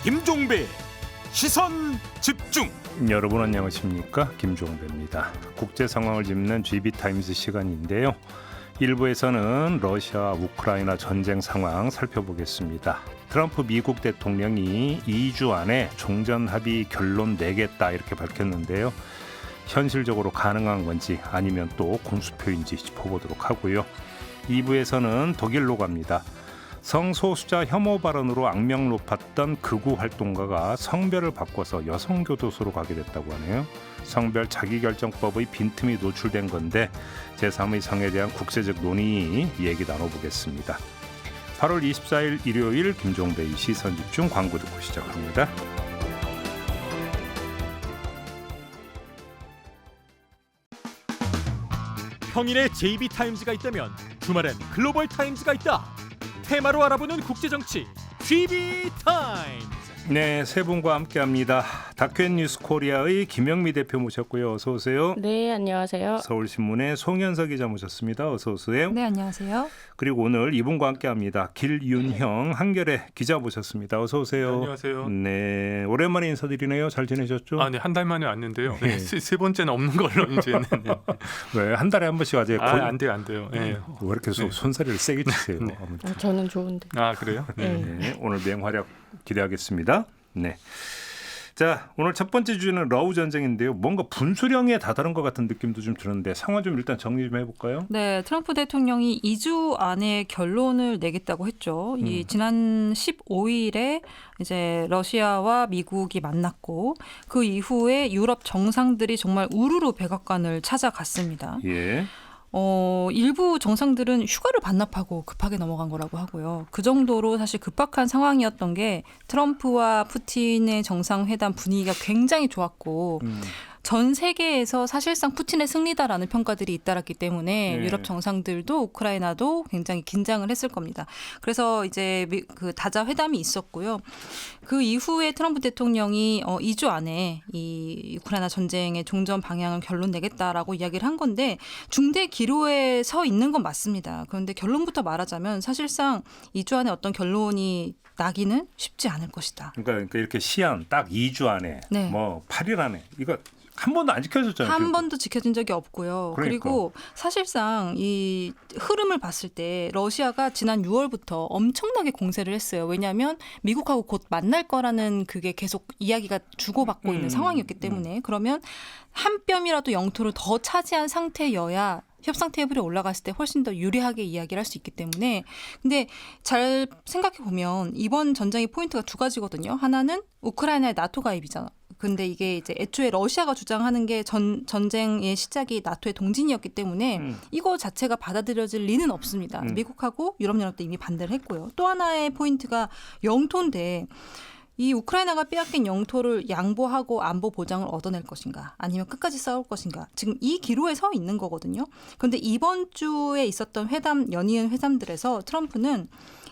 김종배 시선 집중. 여러분 안녕하십니까, 김종배입니다. 국제 상황을 짚는 GB타임즈 시간인데요. 1부에서는 러시아 우크라이나 전쟁 상황 살펴보겠습니다. 트럼프 미국 대통령이 2주 안에 종전 합의 결론 내겠다 이렇게 밝혔는데요. 현실적으로 가능한 건지 아니면 또 공수표인지 짚어보도록 하고요. 2부에서는 독일로 갑니다. 성소수자 혐오 발언으로 악명 높았던 극우 활동가가 성별을 바꿔서 여성교도소로 가게 됐다고 하네요. 성별 자기결정법의 빈틈이 노출된 건데 제3의 성에 대한 국제적 논의 얘기 나눠보겠습니다. 8월 24일 일요일 김종배의 시선집중 광고 듣고 시작합니다. 평일에 JB타임즈가 있다면 주말엔 글로벌타임즈가 있다. 테마로 알아보는 국제정치 GB타임즈. 네, 세 분과 함께합니다. 다큐엔 뉴스 코리아의 김영미 대표 모셨고요. 어서 오세요. 네, 안녕하세요. 서울신문의 송현석 기자 모셨습니다. 어서 오세요. 네, 안녕하세요. 그리고 오늘 이분과 함께합니다. 길윤형 한겨레 기자 모셨습니다. 어서 오세요. 네, 안녕하세요. 네, 오랜만에 인사드리네요. 잘 지내셨죠? 네, 한 달 만에 왔는데요. 네. 세 번째는 없는 걸로 이제는. 왜 한 달에 한 번씩 와서 안 돼요. 네. 왜 이렇게 손사래를 세게 치세요? 네. 저는 좋은데. 그래요? 네, 오늘 맹활약 기대하겠습니다. 네. 자, 오늘 첫 번째 주제는 러우 전쟁인데요. 뭔가 분수령에 다다른 것 같은 느낌도 좀 드는데 상황 좀 일단 정리 좀 해볼까요? 네, 트럼프 대통령이 2주 안에 결론을 내겠다고 했죠. 이 지난 15일에 이제 러시아와 미국이 만났고 그 이후에 유럽 정상들이 정말 우르르 백악관을 찾아갔습니다. 예. 일부 정상들은 휴가를 반납하고 급하게 넘어간 거라고 하고요. 그 정도로 사실 급박한 상황이었던 게 트럼프와 푸틴의 정상회담 분위기가 굉장히 좋았고 전 세계에서 사실상 푸틴의 승리다라는 평가들이 잇따랐기 때문에 네. 유럽 정상들도 우크라이나도 굉장히 긴장을 했을 겁니다. 그래서 이제 그 다자 회담이 있었고요. 그 이후에 트럼프 대통령이 2주 안에 이 우크라이나 전쟁의 종전 방향을 결론 내겠다라고 이야기를 한 건데 중대 기로에 서 있는 건 맞습니다. 그런데 결론부터 말하자면 사실상 2주 안에 어떤 결론이 나기는 쉽지 않을 것이다. 그러니까 이렇게 시한 딱 2주 안에, 네. 뭐 8일 안에 이거 한 번도 안 지켜졌잖아요. 한 번도 지켜진 적이 없고요. 그러니까. 그리고 사실상 이 흐름을 봤을 때 러시아가 지난 6월부터 엄청나게 공세를 했어요. 왜냐하면 미국하고 곧 만날 거라는 그게 계속 이야기가 주고받고 있는 상황이었기 때문에 그러면 한 뼘이라도 영토를 더 차지한 상태여야 협상 테이블에 올라갔을 때 훨씬 더 유리하게 이야기를 할 수 있기 때문에 근데 잘 생각해 보면 이번 전쟁의 포인트가 두 가지거든요. 하나는 우크라이나의 나토 가입이잖아. 근데 이게 이제 애초에 러시아가 주장하는 게 전쟁의 시작이 나토의 동진이었기 때문에 이거 자체가 받아들여질 리는 없습니다. 미국하고 유럽연합도 이미 반대를 했고요. 또 하나의 포인트가 영토인데 이 우크라이나가 빼앗긴 영토를 양보하고 안보 보장을 얻어낼 것인가 아니면 끝까지 싸울 것인가 지금 이 기로에 서 있는 거거든요. 그런데 이번 주에 있었던 연이은 회담들에서 트럼프는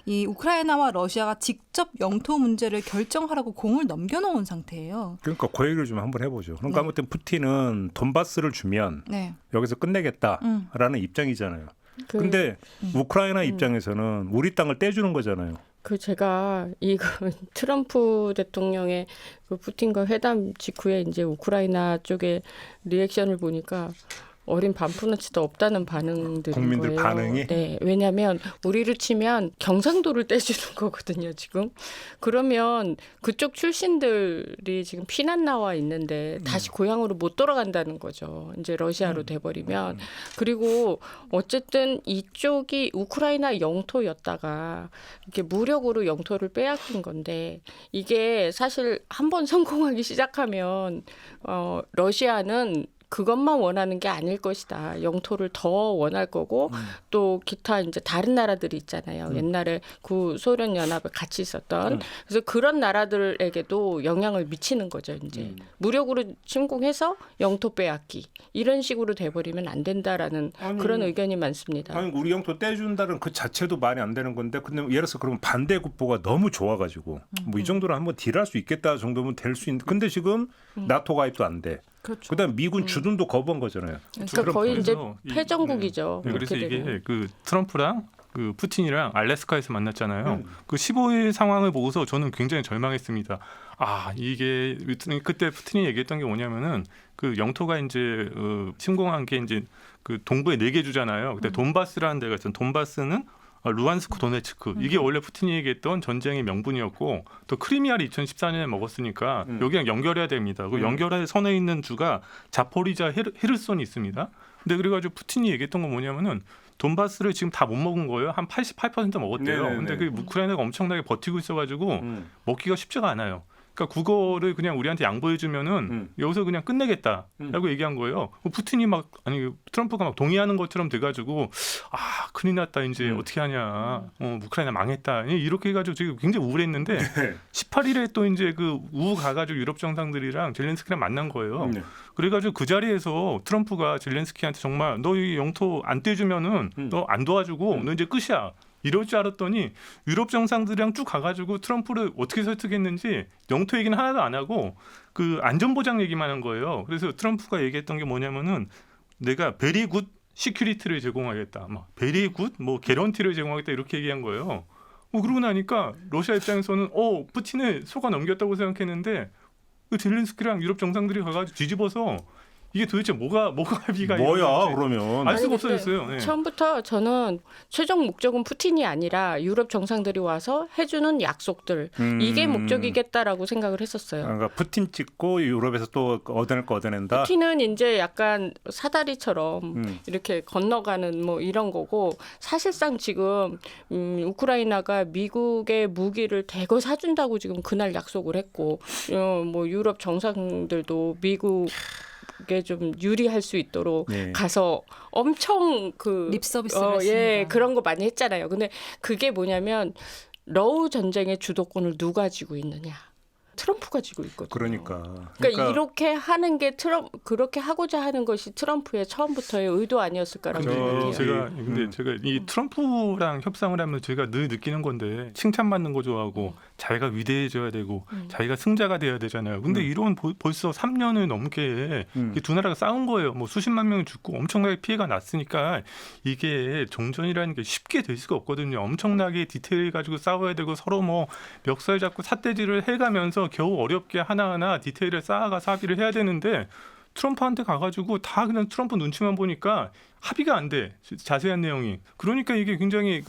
이 우크라이나와 러시아가 직접 영토 문제를 결정하라고 공을 넘겨놓은 상태예요. 그러니까 그 얘기를 좀 한번 해보죠. 그러니까 네. 아무튼 푸틴은 돈바스를 주면 네. 여기서 끝내겠다라는 입장이잖아요. 그, 근데 우크라이나 입장에서는 우리 땅을 떼주는 거잖아요. 제가 이거 트럼프 대통령의 그 푸틴과 회담 직후에 이제 우크라이나 쪽의 리액션을 보니까 어린 반푼어치도 없다는 반응들인 국민들 거예요. 반응이? 네, 왜냐하면 우리를 치면 경상도를 떼주는 거거든요. 지금 그러면 그쪽 출신들이 지금 피난 나와 있는데 다시 고향으로 못 돌아간다는 거죠. 이제 러시아로 돼버리면 그리고 어쨌든 이쪽이 우크라이나 영토였다가 이렇게 무력으로 영토를 빼앗긴 건데 이게 사실 한번 성공하기 시작하면 러시아는 그것만 원하는 게 아닐 것이다. 영토를 더 원할 거고 또 기타 이제 다른 나라들이 있잖아요. 옛날에 구소련 연합에 같이 있었던. 그래서 그런 나라들에게도 영향을 미치는 거죠. 이제 무력으로 침공해서 영토 빼앗기 이런 식으로 돼버리면 안 된다라는 그런 의견이 많습니다. 아니 우리 영토 떼준다는 그 자체도 말이 안 되는 건데 근데 예를 들어서 그러면 반대 국보가 너무 좋아가지고 뭐 이 정도로 한번 딜할 수 있겠다 정도면 될 수 있는데 근데 지금 나토 가입도 안 돼. 그렇죠. 그다음 미군 주둔도 거부한 거잖아요. 그러니까 거의 이제 그래서 패전국이죠. 그래서 이렇게 이게 되면. 그 트럼프랑 그 푸틴이랑 알래스카에서 만났잖아요. 그 15일 상황을 보고서 저는 굉장히 절망했습니다. 아 이게 그때 푸틴이 얘기했던 게 뭐냐면은 그 영토가 이제 침공한 게 이제 그 동부에 4개 주잖아요. 그때 돈바스라는 데가 있어요. 돈바스는 루안스크 도네츠크 이게 원래 푸틴이 얘기했던 전쟁의 명분이었고 또 크리미아를 2014년에 먹었으니까 여기랑 연결해야 됩니다. 그 연결할 선에 있는 주가 자포리자 헤르손이 있습니다. 근데 그래가지고 푸틴이 얘기했던 건 뭐냐면은 돈바스를 지금 다 못 먹은 거예요. 한 88% 먹었대요. 네네네. 근데 그 우크라이나가 엄청나게 버티고 있어가지고 먹기가 쉽지가 않아요. 그러니까 그거를 그냥 우리한테 양보해주면은 여기서 그냥 끝내겠다라고 얘기한 거예요. 푸틴이 막 아니 트럼프가 막 동의하는 것처럼 돼가지고 아 큰일 났다 이제 어떻게 하냐 우크라이나 망했다 이렇게 해가지고 지금 굉장히 우울했는데 18일에 또 이제 그 우후 가가지고 유럽 정상들이랑 젤렌스키랑 만난 거예요. 그래가지고 그 자리에서 트럼프가 젤렌스키한테 정말 너 이 영토 안 떼주면은 너 안 도와주고 너 이제 끝이야. 이럴 줄 알았더니 유럽 정상들이랑 쭉 가가지고 트럼프를 어떻게 설득했는지 영토 얘기는 하나도 안 하고 그 안전보장 얘기만 한 거예요. 그래서 트럼프가 얘기했던 게 뭐냐면은 내가 베리 굿 시큐리티를 제공하겠다. 막 베리 굿 뭐 개런티를 제공하겠다 이렇게 얘기한 거예요. 그러고 나니까 러시아 입장에서는 푸틴을 속아 넘겼다고 생각했는데 그 젤렌스키랑 유럽 정상들이 가가지고 뒤집어서 이게 도대체 뭐가 합의가 뭐야 그러면? 알 수가 아니, 근데 없어졌어요. 네. 처음부터 저는 최종 목적은 푸틴이 아니라 유럽 정상들이 와서 해주는 약속들 이게 목적이겠다라고 생각을 했었어요. 그러니까 푸틴 찍고 유럽에서 또 얻어낼 거 얻어낸다. 푸틴은 이제 약간 사다리처럼 이렇게 건너가는 뭐 이런 거고 사실상 지금 우크라이나가 미국의 무기를 대거 사준다고 지금 그날 약속을 했고 뭐 유럽 정상들도 미국에 좀 유리할 수 있도록 네. 가서 엄청 그 립 서비스를 했습니다. 예, 그런 거 많이 했잖아요. 근데 그게 뭐냐면 러우 전쟁의 주도권을 누가 쥐고 있느냐? 트럼프가 쥐고 있거든요. 그러니까 이렇게 하는 게 그렇게 하고자 하는 것이 트럼프의 처음부터의 의도 아니었을까라고 근데 생각해요. 제가 이 트럼프랑 협상을 하면 제가 늘 느끼는 건데 칭찬받는 거 좋아하고 자기가 위대해져야 되고 자기가 승자가 돼야 되잖아요. 근데 이런 벌써 3년을 넘게 두 나라가 싸운 거예요. 뭐 수십만 명이 죽고 엄청나게 피해가 났으니까 이게 정전이라는 게 쉽게 될 수가 없거든요. 엄청나게 디테일 가지고 싸워야 되고 서로 뭐 멱살 잡고 삿대질을 해가면서 겨우 어렵게 하나하나 디테일을 쌓아가서 합의를 해야 되는데 트럼프한테 가가지고 다 그냥 트럼프 눈치만 보니까 합의가 안 돼. 자세한 내용이. 그러니까 이게 굉장히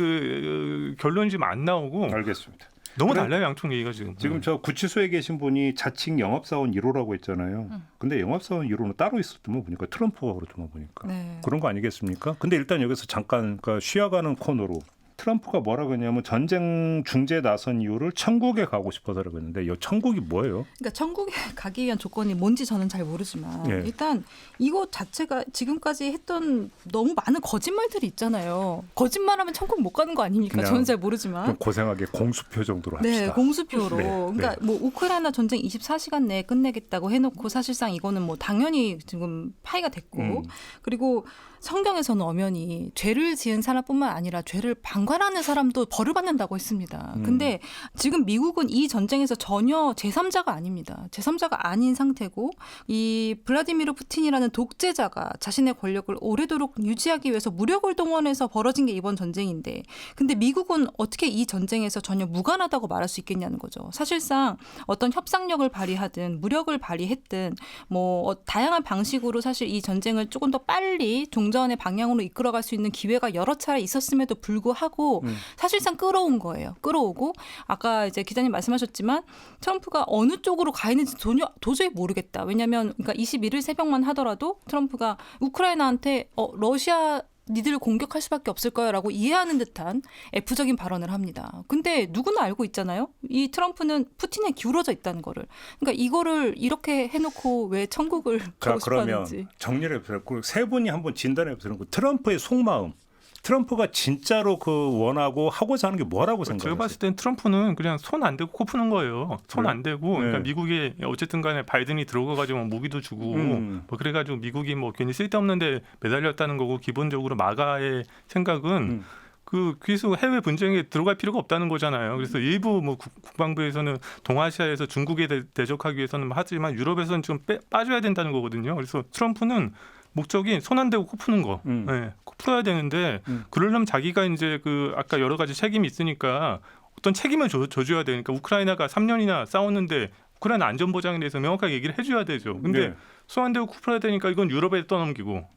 결론이 지금 안 나오고 알겠습니다. 너무 그래, 달라요. 양쪽 얘기가 지금. 지금 저 구치소에 계신 분이 자칭 영업사원 1호라고 했잖아요. 근데 영업사원 1호는 따로 있었더만 보니까 트럼프가 그러더만 보니까. 네. 그런 거 아니겠습니까? 근데 일단 여기서 잠깐 그러니까 쉬어가는 코너로 트럼프가 뭐라고 했냐면 전쟁 중재에 나선 이유를 천국에 가고 싶어서라고 했는데 이 천국이 뭐예요? 그러니까 천국에 가기 위한 조건이 뭔지 저는 잘 모르지만 예. 일단 이거 자체가 지금까지 했던 너무 많은 거짓말들이 있잖아요. 거짓말하면 천국 못 가는 거 아닙니까? 그냥 저는 잘 모르지만. 좀 고생하게 공수표 정도로 합시다. 네, 공수표로. 네, 그러니까 뭐 우크라이나 전쟁 24시간 내에 끝내겠다고 해놓고 사실상 이거는 뭐 당연히 지금 파이가 됐고 그리고 성경에서는 엄연히 죄를 지은 사람뿐만 아니라 죄를 방관하는 사람도 벌을 받는다고 했습니다. 근데 지금 미국은 이 전쟁에서 전혀 제3자가 아닙니다. 제3자가 아닌 상태고 이 블라디미르 푸틴이라는 독재자가 자신의 권력을 오래도록 유지하기 위해서 무력을 동원해서 벌어진 게 이번 전쟁인데 근데 미국은 어떻게 이 전쟁에서 전혀 무관하다고 말할 수 있겠냐는 거죠. 사실상 어떤 협상력을 발휘하든 무력을 발휘했든 뭐 다양한 방식으로 사실 이 전쟁을 조금 더 빨리 종전의 방향으로 이끌어갈 수 있는 기회가 여러 차례 있었음에도 불구하고 사실상 끌어온 거예요. 끌어오고 아까 이제 기자님 말씀하셨지만 트럼프가 어느 쪽으로 가 있는지 도저히 모르겠다. 왜냐하면 그러니까 21일 새벽만 하더라도 트럼프가 우크라이나한테 러시아 니들 공격할 수밖에 없을 거야라고 이해하는 듯한 F적인 발언을 합니다. 근데 누구나 알고 있잖아요. 이 트럼프는 푸틴에 기울어져 있다는 거를. 그러니까 이거를 이렇게 해놓고 왜 천국을 가고 그러면 싶어하는지. 정리를 해보세요. 세 분이 한번 진단해 보세요. 트럼프의 속마음. 트럼프가 진짜로 원하고 하고자 하는 게 뭐라고 제가 생각하세요? 봤을 땐 트럼프는 그냥 손 안 대고 코 푸는 거예요. 손 안 대고 그러니까 미국에 어쨌든 간에 바이든이 들어가가지고 무기도 주고 뭐 그래가지고 미국이 뭐 괜히 쓸데없는데 매달렸다는 거고 기본적으로 마가의 생각은 계속 해외 분쟁에 들어갈 필요가 없다는 거잖아요. 그래서 일부 뭐 국방부에서는 동아시아에서 중국에 대적하기 위해서는 하지만 유럽에서는 좀 빠져야 된다는 거거든요. 그래서 트럼프는 목적이 손 안 대고 코 푸는 거, 네, 코 풀어야 되는데 그러려면 자기가 이제 그 아까 여러 가지 책임이 있으니까 어떤 책임을 져줘야 되니까 우크라이나가 3년이나 싸웠는데 우크라이나 안전보장에 대해서 명확하게 얘기를 해줘야 되죠. 근데 네. 손 안 대고 코 풀어야 되니까 이건 유럽에 떠넘기고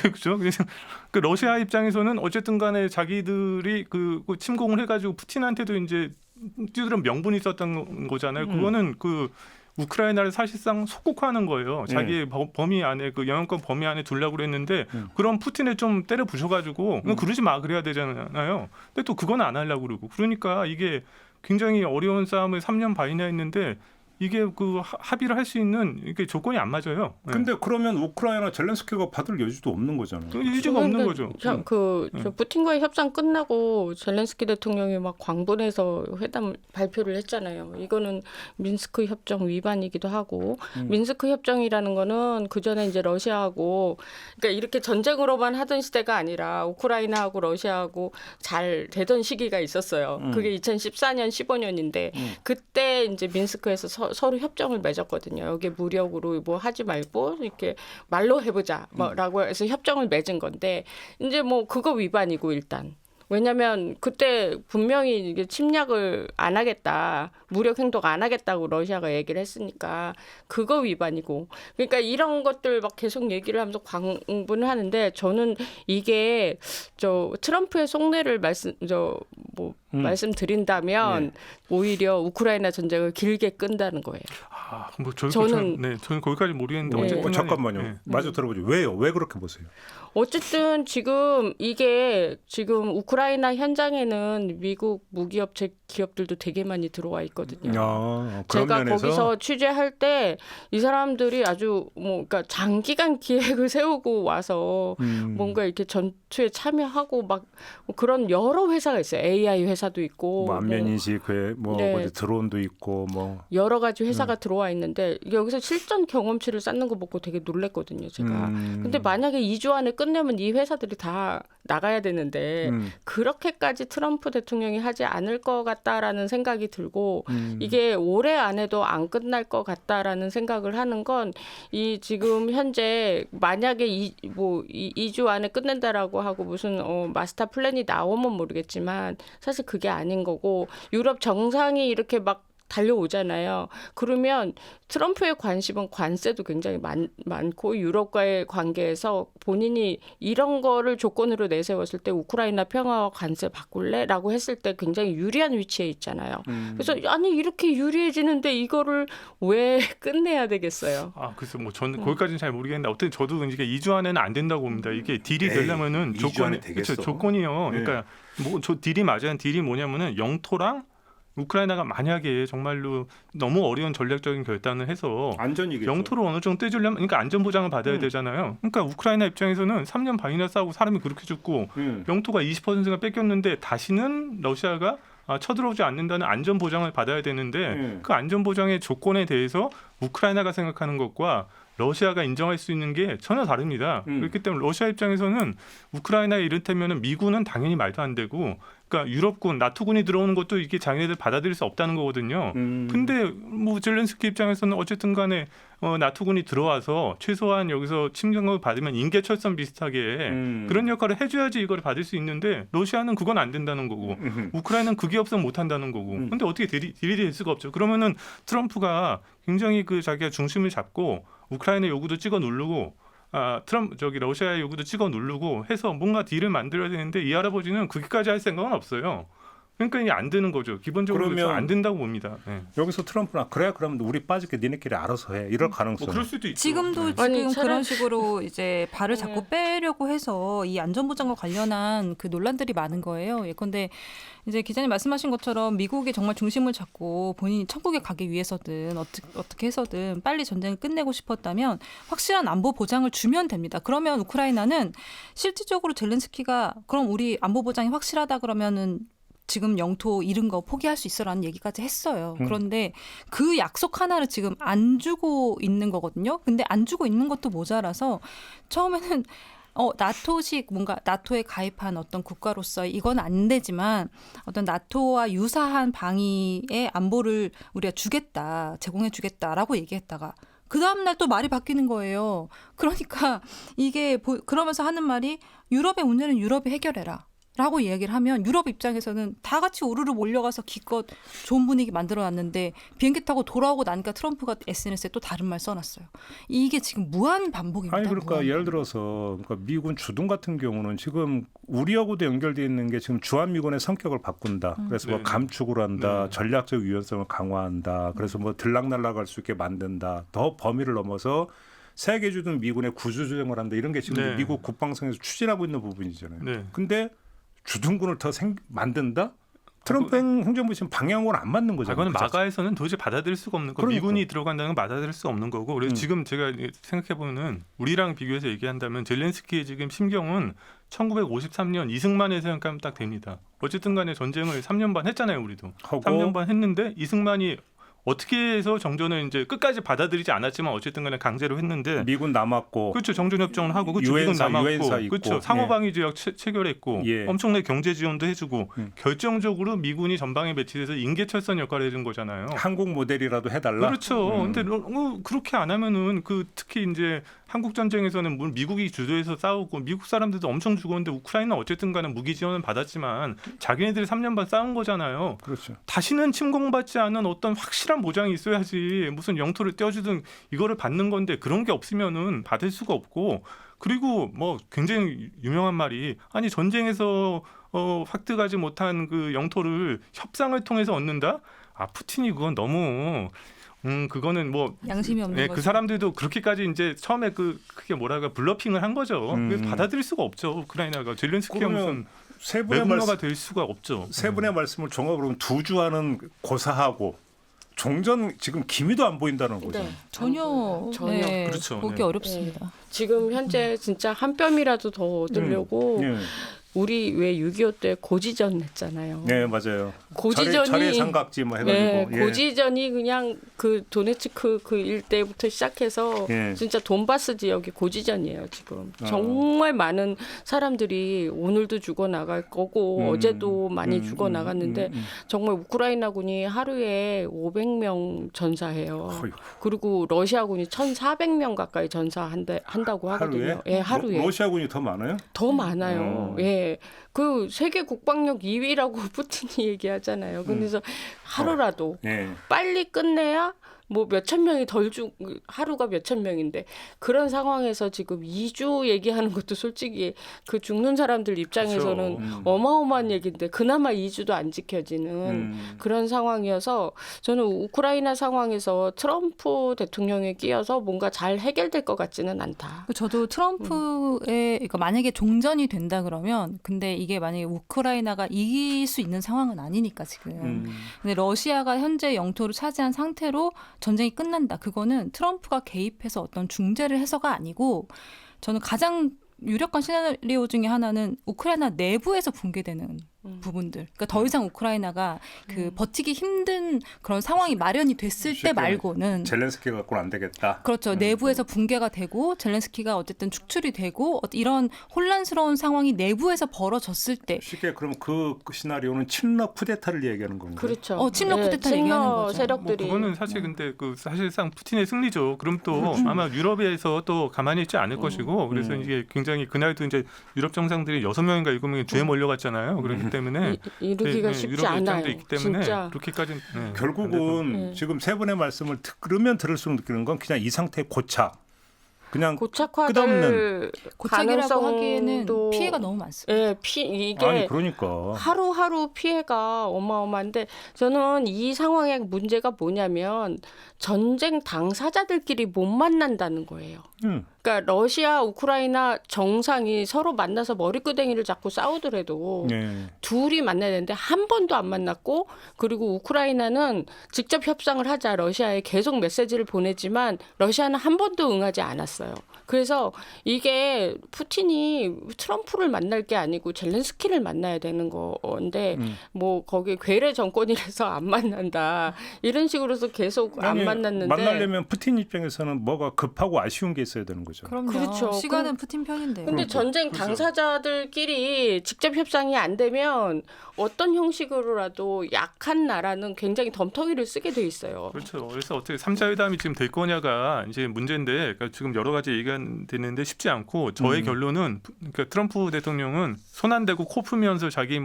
그렇죠. 그래서 그 러시아 입장에서는 어쨌든 간에 자기들이 그 침공을 해가지고 푸틴한테도 이제 뛰어든 명분이 있었던 거잖아요. 그거는 그 우크라이나를 사실상 속국화하는 거예요. 자기의 범위 안에 그 영향권 범위 안에 두려고 그랬는데 그럼 푸틴에 좀 때려 부셔가지고 그러지 마 그래야 되잖아요. 근데 또 그건 안 하려고 그러고 그러니까 이게 굉장히 어려운 싸움을 3년 반이나 했는데 이게 그 합의를 할 수 있는 이게 조건이 안 맞아요. 네. 근데 그러면 우크라이나 젤렌스키가 받을 여지도 없는 거잖아요. 여지가 없는 거죠. 저 푸틴과의 협상 끝나고 젤렌스키 대통령이 막 광분해서 회담 발표를 했잖아요. 이거는 민스크 협정 위반이기도 하고 민스크 협정이라는 거는 그 전에 이제 러시아하고 그러니까 이렇게 전쟁으로만 하던 시대가 아니라 우크라이나하고 러시아하고 잘 되던 시기가 있었어요. 그게 2014년, 15년인데 그때 이제 민스크에서 서로 협정을 맺었거든요. 여기 무력으로 뭐 하지 말고 이렇게 말로 해보자 뭐라고 해서 협정을 맺은 건데 이제 뭐 그거 위반이고 일단. 왜냐하면 그때 분명히 이게 침략을 안 하겠다, 무력 행동 안 하겠다고 러시아가 얘기를 했으니까 그거 위반이고. 그러니까 이런 것들 막 계속 얘기를 하면서 광분을 하는데 저는 이게 저 트럼프의 속내를 말씀드린다면 오히려 우크라이나 전쟁을 길게 끈다는 거예요. 뭐 저는 거기까지 모르겠는데 어쨌든 잠깐만요. 네. 마저 들어보죠. 왜요? 왜 그렇게 보세요? 어쨌든 지금 이게 지금 우크라이나 현장에는 미국 무기업체 기업들도 되게 많이 들어와 있거든요. 그런 제가 면에서? 거기서 취재할 때 이 사람들이 아주 그러니까 장기간 기획을 세우고 와서 뭔가 이렇게 전투에 참여하고 막 그런 여러 회사가 있어요. AI 회사도 있고 뭐 안면인식, 네. 어디 드론도 있고 뭐 여러 가지 회사가 들어와 있는데 여기서 실전 경험치를 쌓는 거 보고 되게 놀랬거든요, 제가. 근데 만약에 2주 안에 끝내면 이 회사들이 다 나가야 되는데 그렇게까지 트럼프 대통령이 하지 않을 것 같다라는 생각이 들고 이게 올해 안에도 안 끝날 것 같다라는 생각을 하는 건 이 지금 현재 만약에 2주 안에 끝낸다라고 하고 무슨 마스터 플랜이 나오면 모르겠지만 사실 그게 아닌 거고 유럽 정상이 이렇게 막 달려오잖아요. 그러면 트럼프의 관심은 관세도 굉장히 많고 유럽과의 관계에서 본인이 이런 거를 조건으로 내세웠을 때 우크라이나 평화와 관세 바꿀래라고 했을 때 굉장히 유리한 위치에 있잖아요. 그래서 아니 이렇게 유리해지는데 이거를 왜 끝내야 되겠어요? 그래서 뭐 저는 거기까지는 잘 모르겠는데 어쨌든 저도 이게 2주 안에는 안 된다고 봅니다. 이게 딜이 되려면은 2주 안에 되겠어? 조건이요. 그러니까 뭐 저 딜이 맞아요. 딜이 뭐냐면은 영토랑 우크라이나가 만약에 정말로 너무 어려운 전략적인 결단을 해서 안전이겠죠. 영토를 어느 정도 떼주려면 그러니까 안전 보장을 받아야 되잖아요. 그러니까 우크라이나 입장에서는 3년 반이나 싸우고 사람이 그렇게 죽고 영토가 20%가 뺏겼는데 다시는 러시아가 쳐들어오지 않는다는 안전 보장을 받아야 되는데 그 안전 보장의 조건에 대해서 우크라이나가 생각하는 것과 러시아가 인정할 수 있는 게 전혀 다릅니다. 그렇기 때문에 러시아 입장에서는 우크라이나에 이를테면 미군은 당연히 말도 안 되고 그러니까 유럽군, 나토군이 들어오는 것도 이게 자기네들 받아들일 수 없다는 거거든요. 근데 뭐 젤렌스키 입장에서는 어쨌든 간에 나토군이 들어와서 최소한 여기서 침공을 받으면 인계철선 비슷하게 그런 역할을 해줘야지 이걸 받을 수 있는데 러시아는 그건 안 된다는 거고 우크라이나는 그게 없으면 못 한다는 거고 근데 어떻게 딜이 될 수가 없죠. 그러면은 트럼프가 굉장히 그 자기가 중심을 잡고 우크라이나 요구도 찍어 누르고 러시아의 요구도 찍어 누르고 해서 뭔가 딜을 만들어야 되는데 이 할아버지는 그기까지 할 생각은 없어요. 그러니까 이게 안 되는 거죠. 기본적으로 그러면 안 된다고 봅니다. 네. 여기서 트럼프는 그래 그러면 우리 빠질게 니네끼리 알아서 해 이럴 가능성. 뭐 그럴 수도 있죠. 지금도 아니, 그런 식으로 이제 발을 자꾸 빼려고 해서 이 안전보장과 관련한 그 논란들이 많은 거예요. 예컨대 이제 기자님 말씀하신 것처럼 미국이 정말 중심을 잡고 본인이 천국에 가기 위해서든 어떻게 해서든 빨리 전쟁을 끝내고 싶었다면 확실한 안보 보장을 주면 됩니다. 그러면 우크라이나는 실질적으로 젤렌스키가 그럼 우리 안보 보장이 확실하다 그러면은 지금 영토 잃은 거 포기할 수 있어라는 얘기까지 했어요. 그런데 그 약속 하나를 지금 안 주고 있는 거거든요. 근데 안 주고 있는 것도 모자라서 처음에는 나토식 뭔가 나토에 가입한 어떤 국가로서 이건 안 되지만 어떤 나토와 유사한 방위의 안보를 우리가 제공해 주겠다라고 얘기했다가 그 다음날 또 말이 바뀌는 거예요. 그러니까 이게 그러면서 하는 말이 유럽의 문제는 유럽이 해결해라. 라고 이야기를 하면 유럽 입장에서는 다 같이 우르르 몰려가서 기껏 좋은 분위기 만들어놨는데 비행기 타고 돌아오고 나니까 트럼프가 SNS에 또 다른 말 써놨어요. 이게 지금 무한 반복입니다. 아니 그러니까 예를 들어서 그러니까 미군 주둔 같은 경우는 지금 우리하고도 연결돼 있는 게 지금 주한미군의 성격을 바꾼다. 그래서 뭐 네. 감축을 한다. 전략적 유연성을 강화한다. 그래서 뭐 들락날락할 수 있게 만든다. 더 범위를 넘어서 세계 주둔 미군의 구조조정을 한다. 이런 게 지금 네. 미국 국방성에서 추진하고 있는 부분이잖아요. 네. 근데 주둔군을 더 만든다? 트럼프 행정부 지금 방향으로는 안 맞는 거잖아요. 그거는 그 자체. 마가에서는 도저히 받아들일 수가 없는 거. 그러니까. 미군이 들어간다는 건 받아들일 수 없는 거고. 그래서 지금 제가 생각해 보면은 우리랑 비교해서 얘기한다면 젤렌스키의 지금 심경은 1953년 이승만의 생각하면 딱 됩니다. 어쨌든 간에 전쟁을 3년 반 했잖아요, 우리도. 하고 3년 반 했는데 이승만이 어떻게 해서 정전을 이제 끝까지 받아들이지 않았지만 어쨌든 간에 강제로 했는데 미군 남았고 그렇죠. 정전 협정을 하고 그렇죠. 미군 유엔사 남았고 있고. 그렇죠. 상호방위 조약 체결했고 예. 엄청나게 경제 지원도 해주고 결정적으로 미군이 전방에 배치돼서 인계철선 역할을 해준 거잖아요. 한국 모델이라도 해달라. 그렇죠. 근데 그렇게 안 하면은 특히 이제 한국 전쟁에서는 물론 미국이 주도해서 싸우고 미국 사람들도 엄청 죽었는데 우크라이나는 어쨌든 간에 무기 지원은 받았지만 자기네들이 3년 반 싸운 거잖아요. 그렇죠. 다시는 침공받지 않은 어떤 확실한 보장이 있어야지 무슨 영토를 떼어주든 이거를 받는 건데 그런 게 없으면은 받을 수가 없고 그리고 뭐 굉장히 유명한 말이 아니 전쟁에서 획득하지 못한 그 영토를 협상을 통해서 얻는다? 아 푸틴이 그건 너무 그거는 뭐 양심이 없는 네, 거죠. 그 사람들도 그렇게까지 이제 처음에 그게 뭐랄까 블러핑을 한 거죠. 그래서 받아들일 수가 없죠. 우크라이나가 젤렌스키가 무슨 세 분의 외국어가 될 수가 없죠. 세 분의 말씀을 종합으로 보면 두 주하는 고사하고 종전 지금 기미도 안 보인다는 거죠. 네. 전혀 전혀. 그렇죠. 보기 네. 어렵습니다. 지금 현재 진짜 한 뼘이라도 더 얻으려고 예. 우리 왜 6.25 때 고지전 했잖아요. 네 맞아요. 고지전이 절의 삼각지 뭐 해가지고 네, 예. 고지전이 그냥 그 도네츠크 그 일대부터 시작해서 예. 진짜 돈바스 지역이 고지전이에요 지금. 정말 많은 사람들이 오늘도 죽어 나갈 거고 어제도 많이 죽어 나갔는데 정말 우크라이나군이 하루에 500명 전사해요. 어휴. 그리고 러시아군이 1,400명 가까이 전사한다고 하거든요. 하루에? 예, 하루에. 러시아군이 더 많아요? 더 많아요. 예. 그 세계 국방력 2위라고 푸틴이 얘기하잖아요. 그래서 하루라도 예. 빨리 끝내야 뭐 몇천 명이 하루가 몇천 명인데 그런 상황에서 지금 2주 얘기하는 것도 솔직히 그 죽는 사람들 입장에서는 그렇죠. 어마어마한 얘기인데 그나마 2주도 안 지켜지는 그런 상황이어서 저는 우크라이나 상황에서 트럼프 대통령이 끼어서 뭔가 잘 해결될 것 같지는 않다. 저도 트럼프의 그러니까 만약에 종전이 된다 그러면 근데 이게 만약에 우크라이나가 이길 수 있는 상황은 아니니까 지금. 근데 러시아가 현재 영토를 차지한 상태로 전쟁이 끝난다. 그거는 트럼프가 개입해서 어떤 중재를 해서가 아니고 저는 가장 유력한 시나리오 중에 하나는 우크라이나 내부에서 붕괴되는 부분들. 그러니까 더 이상 우크라이나가 그 버티기 힘든 그런 상황이 마련이 됐을 때 말고는 젤렌스키 갖고는 안 되겠다. 그렇죠. 내부에서 붕괴가 되고 젤렌스키가 어쨌든 축출이 되고 이런 혼란스러운 상황이 내부에서 벌어졌을 때 쉽게 그럼 그 시나리오는 친러 쿠데타를 얘기하는 건가요? 그렇죠. 친러 쿠데타를 얘기하는 거죠. 세력들이 그거는 사실 근데 사실상 푸틴의 승리죠. 그럼 또 아마 유럽에서 또 가만히 있지 않을 것이고 그래서 이게 굉장히 그날도 이제 유럽 정상들이 6명인가 7명이 뒤에 몰려갔잖아요. 그렇기 때문에 이루기가 쉽지 유럽 않아요. 입장도 있기 때문에 진짜. 그렇게까지 결국은 지금 세 분의 말씀을 들으면 들을수록 느끼는 건 그냥 이 상태의 고착. 그냥 고착화될 끝없는 고착이라고 하기에는 가능성도- 피해가 너무 많습니다. 예, 이게 아니 그러니까 하루하루 피해가 어마어마한데 저는 이 상황의 문제가 뭐냐면 전쟁 당사자들끼리 못 만난다는 거예요. 그러니까 러시아, 우크라이나 정상이 서로 만나서 머리끄댕이를 잡고 싸우더라도 예. 둘이 만나야 되는데 한 번도 안 만났고 그리고 우크라이나는 직접 협상을 하자 러시아에 계속 메시지를 보내지만 러시아는 한 번도 응하지 않았어요. 있어요. 그래서 이게 푸틴이 트럼프를 만날 게 아니고 젤렌스키를 만나야 되는 건데 뭐 거기 괴뢰 정권이라서 안 만난다 이런 식으로서 계속 안 만났는데 만나려면 푸틴 입장에서는 뭐가 급하고 아쉬운 게 있어야 되는 거죠. 그럼요. 그렇죠. 시간은 푸틴 편인데요. 근데 전쟁 당사자들끼리 직접 협상이 안 되면 어떤 형식으로라도 약한 나라는 굉장히 덤터기를 쓰게 돼 있어요. 그렇죠. 그래서 어떻게 3자 회담이 지금 될 거냐가 이제 문제인데 그러니까 지금 여러 가지 얘기가 되는데 쉽지 않고 저의 결론은 그러니까 트럼프 대통령은 손 안 대고 코 풀면서 자기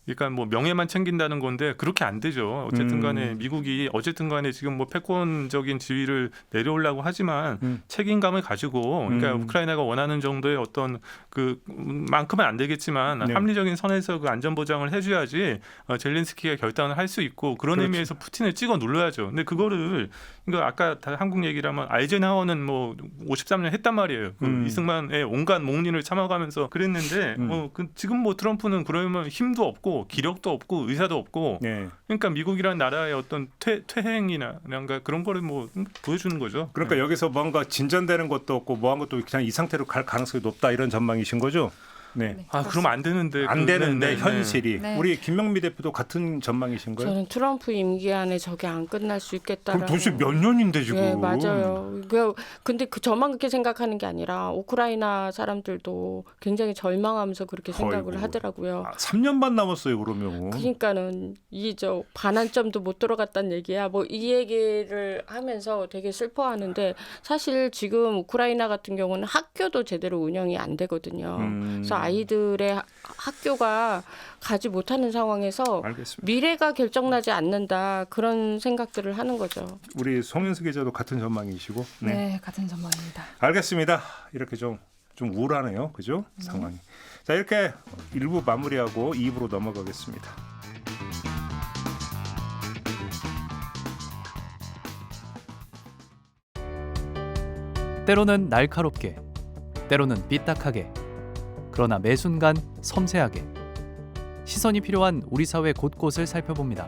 그러니까 명예만 챙긴다는 건데 그렇게 안 되죠. 어쨌든 간에 미국이 어쨌든 간에 지금 패권적인 지위를 내려오려고 하지만 책임감을 가지고 그러니까 우크라이나가 원하는 정도의 어떤 만큼은 안 되겠지만 네. 합리적인 선에서 그 안전 보장을 해줘야지 젤렌스키가 결단을 할 수 있고 그런 그렇죠. 의미에서 푸틴을 찍어 눌러야죠. 근데 그거를 그러니까 아까 다 한국 얘기라면 아이젠하워는 53년 했단 말이에요. 이승만의 온갖 목린을 참아가면서 그랬는데 지금 트럼프는 그러면 힘도 없고 기력도 없고 의사도 없고 네. 그러니까 미국이라는 나라의 어떤 퇴행이나 뭔가 그런 거를 보여주는 거죠. 그러니까 여기서 뭔가 진전되는 것도 없고 뭐한 것도 그냥 이 상태로 갈 가능성이 높다 이런 전망이신 거죠? 네. 그러면 안 되는데 안 되는데 현실이 네. 우리 김명미 대표도 같은 전망이신 거예요? 저는 트럼프 임기 안에 저게 안 끝날 수 있겠다라는. 그럼 도대체 몇 년인데 지금? 네, 맞아요. 근데 저만 그렇게 생각하는 게 아니라 우크라이나 사람들도 굉장히 절망하면서 그렇게 생각을 아이고. 하더라고요. 3년반 남았어요 그러면. 그러니까는 저 반환점도 못 들어갔다는 얘기야. 이 얘기를 하면서 되게 슬퍼하는데 사실 지금 우크라이나 같은 경우는 학교도 제대로 운영이 안 되거든요. 그래서 아이들의 학교가 가지 못하는 상황에서 알겠습니다. 미래가 결정나지 않는다 그런 생각들을 하는 거죠. 우리 송현수 기자도 같은 전망이시고. 네, 같은 전망입니다. 알겠습니다. 이렇게 좀 우울하네요, 그죠? 상황이. 자, 이렇게 1부 마무리하고 2부로 넘어가겠습니다. 때로는 날카롭게, 때로는 삐딱하게, 그러나 매 순간 섬세하게 시선이 필요한 우리 사회 곳곳을 살펴봅니다.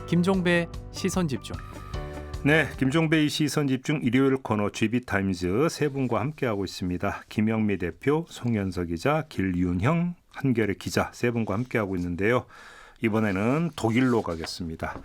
김종배의 시선집중. 네, 김종배의 시선집중 일요일 코너 GB타임즈 세 분과 함께하고 있습니다. 김영미 대표, 송현석 기자, 길윤형, 한결의 기자 세 분과 함께하고 있는데요. 이번에는 독일로 가겠습니다.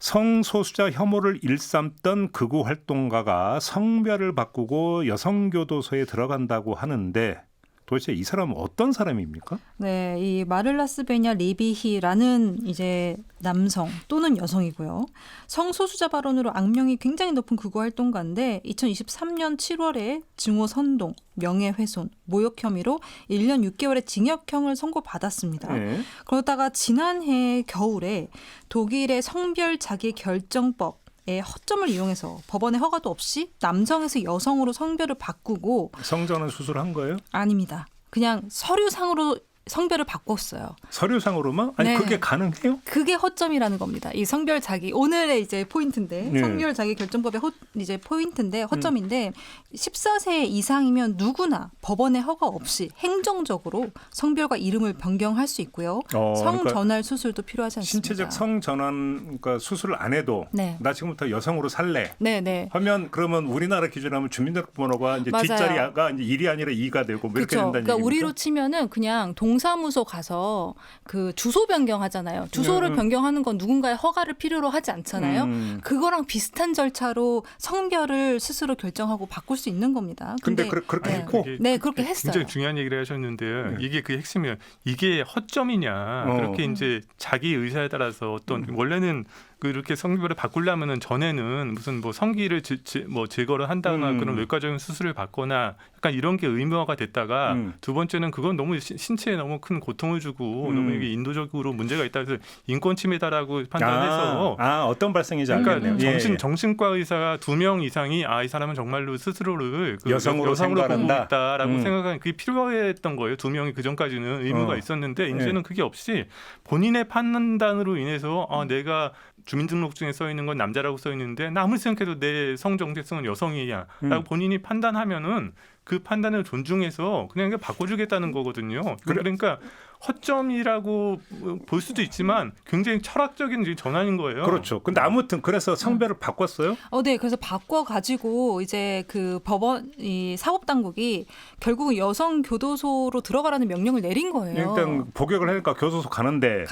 성소수자 혐오를 일삼던 극우 활동가가 성별을 바꾸고 여성교도소에 들어간다고 하는데 도대체 이 사람은 어떤 사람입니까? 네, 이 마를라스 베냐 리비히라는 이제 남성 또는 여성이고요. 성소수자 발언으로 악명이 굉장히 높은 극우 활동가인데 2023년 7월에 증오 선동, 명예훼손, 모욕 혐의로 1년 6개월의 징역형을 선고받았습니다. 네. 그러다가 지난해 겨울에 독일의 성별 자기 결정법 허점을 이용해서 법원의 허가도 없이 남성에서 여성으로 성별을 바꾸고 성전환 수술한 거예요? 아닙니다. 그냥 서류상으로 성별을 바꿨어요. 서류상으로만? 아니 네. 그게 가능해요? 그게 허점이라는 겁니다. 이 성별 자기 오늘의 이제 포인트인데 네. 성별 자기 결정법의 이제 포인트인데 허점인데 14세 이상이면 누구나 법원의 허가 없이 행정적으로 성별과 이름을 변경할 수 있고요. 성전환 수술도 필요하지 않습니다. 신체적 성전환 그러니까 수술을 안 해도 네. 나 지금부터 여성으로 살래. 네. 하면 그러면 우리나라 기준으로 하면 주민등록번호가 이제 맞아요. 뒷자리가 이제 1이 아니라 2가 되고 뭐 이렇게 그렇죠. 된다는 그러니까 얘기입니까? 우리로 치면은 그냥 동사무소 가서 그 주소 변경하잖아요. 주소를 변경하는 건 누군가의 허가를 필요로 하지 않잖아요. 그거랑 비슷한 절차로 성별을 스스로 결정하고 바꿀 수 있는 겁니다. 근데 그렇게 네. 했고 네, 그렇게 했어요. 굉장히 중요한 얘기를 하셨는데요. 이게 그 핵심이에요. 이게 허점이냐. 그렇게 이제 자기 의사에 따라서 어떤 원래는 그렇게 성별을 바꾸려면은 전에는 무슨 성기를 제거를 한다거나 그런 외과적인 수술을 받거나 약간 이런 게 의무화가 됐다가 두 번째는 그건 너무 신체에 너무 큰 고통을 주고 너무 이게 인도적으로 문제가 있다 해서 인권 침해다라고 판단해서 어떤 발생인지 그러니까 알겠네요. 정신과 의사가 2명 이상이 이 사람은 정말로 스스로를 여성으로 보고 생각한다. 있다라고 생각하는 그게 필요했던 거예요. 2명이 그 전까지는 의무가 있었는데 이제는 그게 없이 본인의 판단으로 인해서 내가 주민등록증에 써 있는 건 남자라고 써 있는데 나 아무리 생각해도 내 성정체성은 여성이야라고 본인이 판단하면은 그 판단을 존중해서 그냥 바꿔주겠다는 거거든요. 그러니까 허점이라고 볼 수도 있지만 굉장히 철학적인 전환인 거예요. 그렇죠. 근데 아무튼 그래서 성별을 바꿨어요? 네, 그래서 바꿔가지고 이제 그 법원, 이 사법당국이 결국은 여성 교도소로 들어가라는 명령을 내린 거예요. 일단 복역을 하니까 교도소 가는데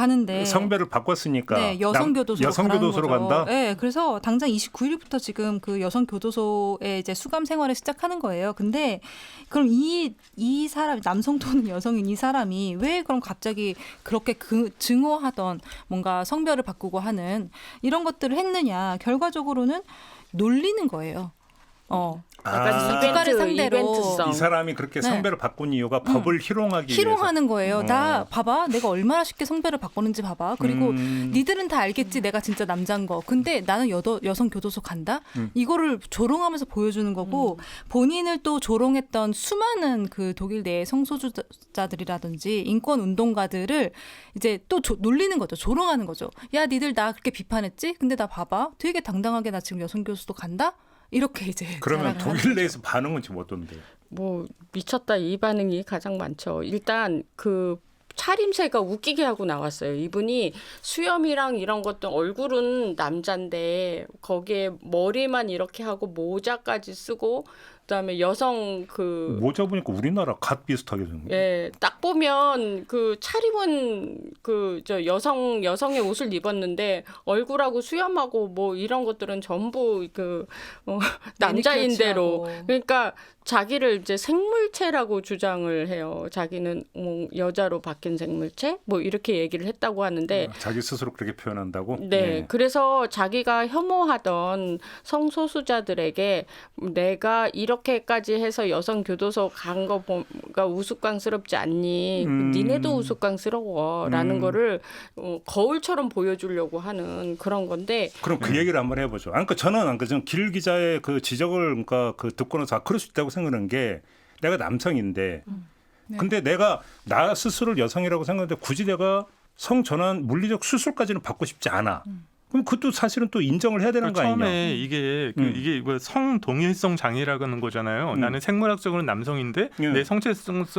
성별을 바꿨으니까 네, 여성 교도소로 간다. 네, 그래서 당장 29일부터 지금 그 여성 교도소에 이제 수감 생활을 시작하는 거예요. 근데 그럼 이 사람 남성 또는 여성인 이 사람이 왜 그럼 갑자기 그렇게 증오하던 뭔가 성별을 바꾸고 하는 이런 것들을 했느냐? 결과적으로는 놀리는 거예요. 약간 국가를 상대로 이벤트성. 이 사람이 그렇게 성별을 바꾼 이유가 법을 희롱하기 희롱하는 거예요. 위해서. 나 봐봐, 내가 얼마나 쉽게 성별을 바꾸는지 봐봐. 그리고 니들은 다 알겠지, 내가 진짜 남자인 거. 근데 나는 여성 교도소 간다. 이거를 조롱하면서 보여주는 거고 본인을 또 조롱했던 수많은 그 독일 내 성소수자들이라든지 인권 운동가들을 이제 또 놀리는 거죠. 조롱하는 거죠. 야, 니들 나 그렇게 비판했지? 근데 나 봐봐, 되게 당당하게 나 지금 여성 교도소 간다. 이렇게 이제 그러면 독일 내에서 반응은 지금 어떤데요? 뭐 미쳤다 이 반응이 가장 많죠. 일단 그 차림새가 웃기게 하고 나왔어요. 이분이 수염이랑 이런 것도 얼굴은 남잔데 거기에 머리만 이렇게 하고 모자까지 쓰고 그다음에 여성 그 모자 보니까 우리나라 갓 비슷하게 생긴. 예, 딱 보면 그 차림은 그 저 여성의 옷을 입었는데 얼굴하고 수염하고 뭐 이런 것들은 전부 그 남자인대로 그러니까 자기를 이제 생물체라고 주장을 해요. 자기는 뭐 여자로 바뀐 생물체 뭐 이렇게 얘기를 했다고 하는데 자기 스스로 그렇게 표현한다고? 네, 그래서 자기가 혐오하던 성소수자들에게 내가 이렇게까지 해서 여성 교도소 간 거가 우스꽝스럽지 않니? 니네도 우스꽝스러워라는 거를 거울처럼 보여주려고 하는 그런 건데. 그럼 그 얘기를 한번 해보죠. 그러니까 저는 길 기자의 그 지적을 그러니까 그 듣고 나서 그럴 수 있다고 생각하는 게 내가 남성인데 근데 내가 나 스스로를 여성이라고 생각하는데 굳이 내가 성전환 물리적 수술까지는 받고 싶지 않아. 그럼 그것도 사실은 또 인정을 해야 되는 거 아니냐? 처음에 이게 이게 성동일성 장애라고 하는 거잖아요. 나는 생물학적으로는 남성인데 내 성체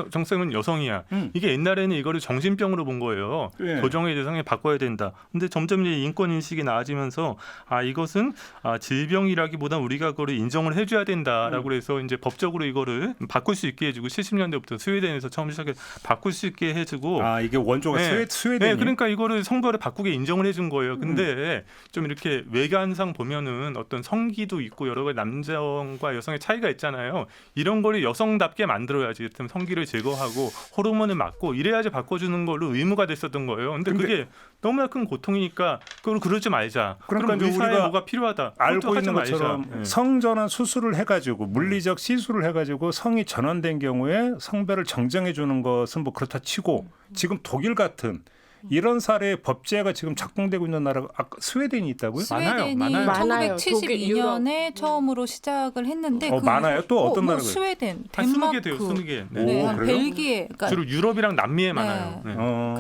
정성은 여성이야. 이게 옛날에는 이거를 정신병으로 본 거예요. 교정의 대상에 바꿔야 된다. 근데 점점 이제 인권 인식이 나아지면서 이것은 질병이라기보다 우리가 그거를 인정을 해줘야 된다라고 해서 이제 법적으로 이거를 바꿀 수 있게 해주고 70년대부터 스웨덴에서 처음 시작해 바꿀 수 있게 해주고. 이게 원조가 스웨덴이. 네, 그러니까 이거를 성별을 바꾸게 인정을 해준 거예요. 근데 좀 이렇게 외관상 보면은 어떤 성기도 있고 여러 가지 남성과 여성의 차이가 있잖아요. 이런 거를 여성답게 만들어야지. 성기를 제거하고 호르몬을 맞고 이래야지 바꿔주는 걸로 의무가 됐었던 거예요. 근데 그게 너무나 큰 고통이니까 그걸 그러지 말자. 그러니까 그럼 우리 사회에 뭐가 필요하다. 알고 있는 것처럼 성전환 수술을 해가지고 물리적 시술을 해가지고 성이 전환된 경우에 성별을 정정해 주는 것은 뭐 그렇다 치고 지금 독일 같은 이런 사례의 법제가 지금 작동되고 있는 나라가 스웨덴이 있다고요? 스웨덴이 많아요. 1972년에 처음으로 시작을 했는데 많아요. 또 어떤 나라가? 스웨덴, 한 덴마크, 20개 돼요. 20개. 네, 한 그래요? 벨기에. 그러니까 주로 유럽이랑 남미에 많아요. 네.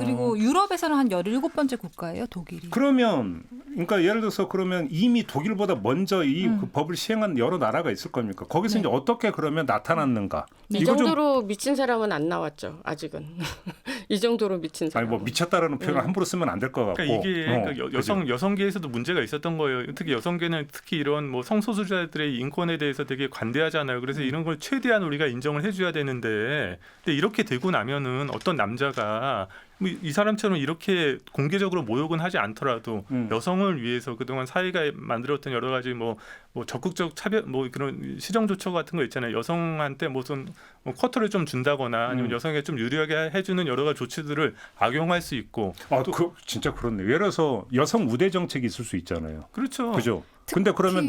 그리고 유럽에서는 한 17번째 국가예요, 독일이. 그러면 그러니까 예를 들어서 그러면 이미 독일보다 먼저 그 법을 시행한 여러 나라가 있을 겁니까? 거기서 이제 어떻게 그러면 나타났는가? 이 정도로 미친 사람은 안 나왔죠. 아직은. 이 정도로 미친 사람. 뭐 미쳤다라는 표현을 함부로 쓰면 안 될 것 같고. 그러니까 이게 여성계에서도 문제가 있었던 거예요. 특히 여성계는 특히 이런 뭐 성소수자들의 인권에 대해서 되게 관대하잖아요. 그래서 이런 걸 최대한 우리가 인정을 해줘야 되는데, 근데 이렇게 되고 나면은 어떤 남자가 이 사람처럼 이렇게 공개적으로 모욕은 하지 않더라도 여성을 위해서 그동안 사회가 만들었던 여러 가지 뭐 적극적 차별 뭐 그런 시정 조처 같은 거 있잖아요. 여성한테 무슨 쿼터를 좀 준다거나 아니면 여성에게 좀 유리하게 해주는 여러 가지 조치들을 악용할 수 있고. 진짜 그렇네. 예를 들어서 여성 우대 정책이 있을 수 있잖아요. 그렇죠. 그죠. 근데 그러면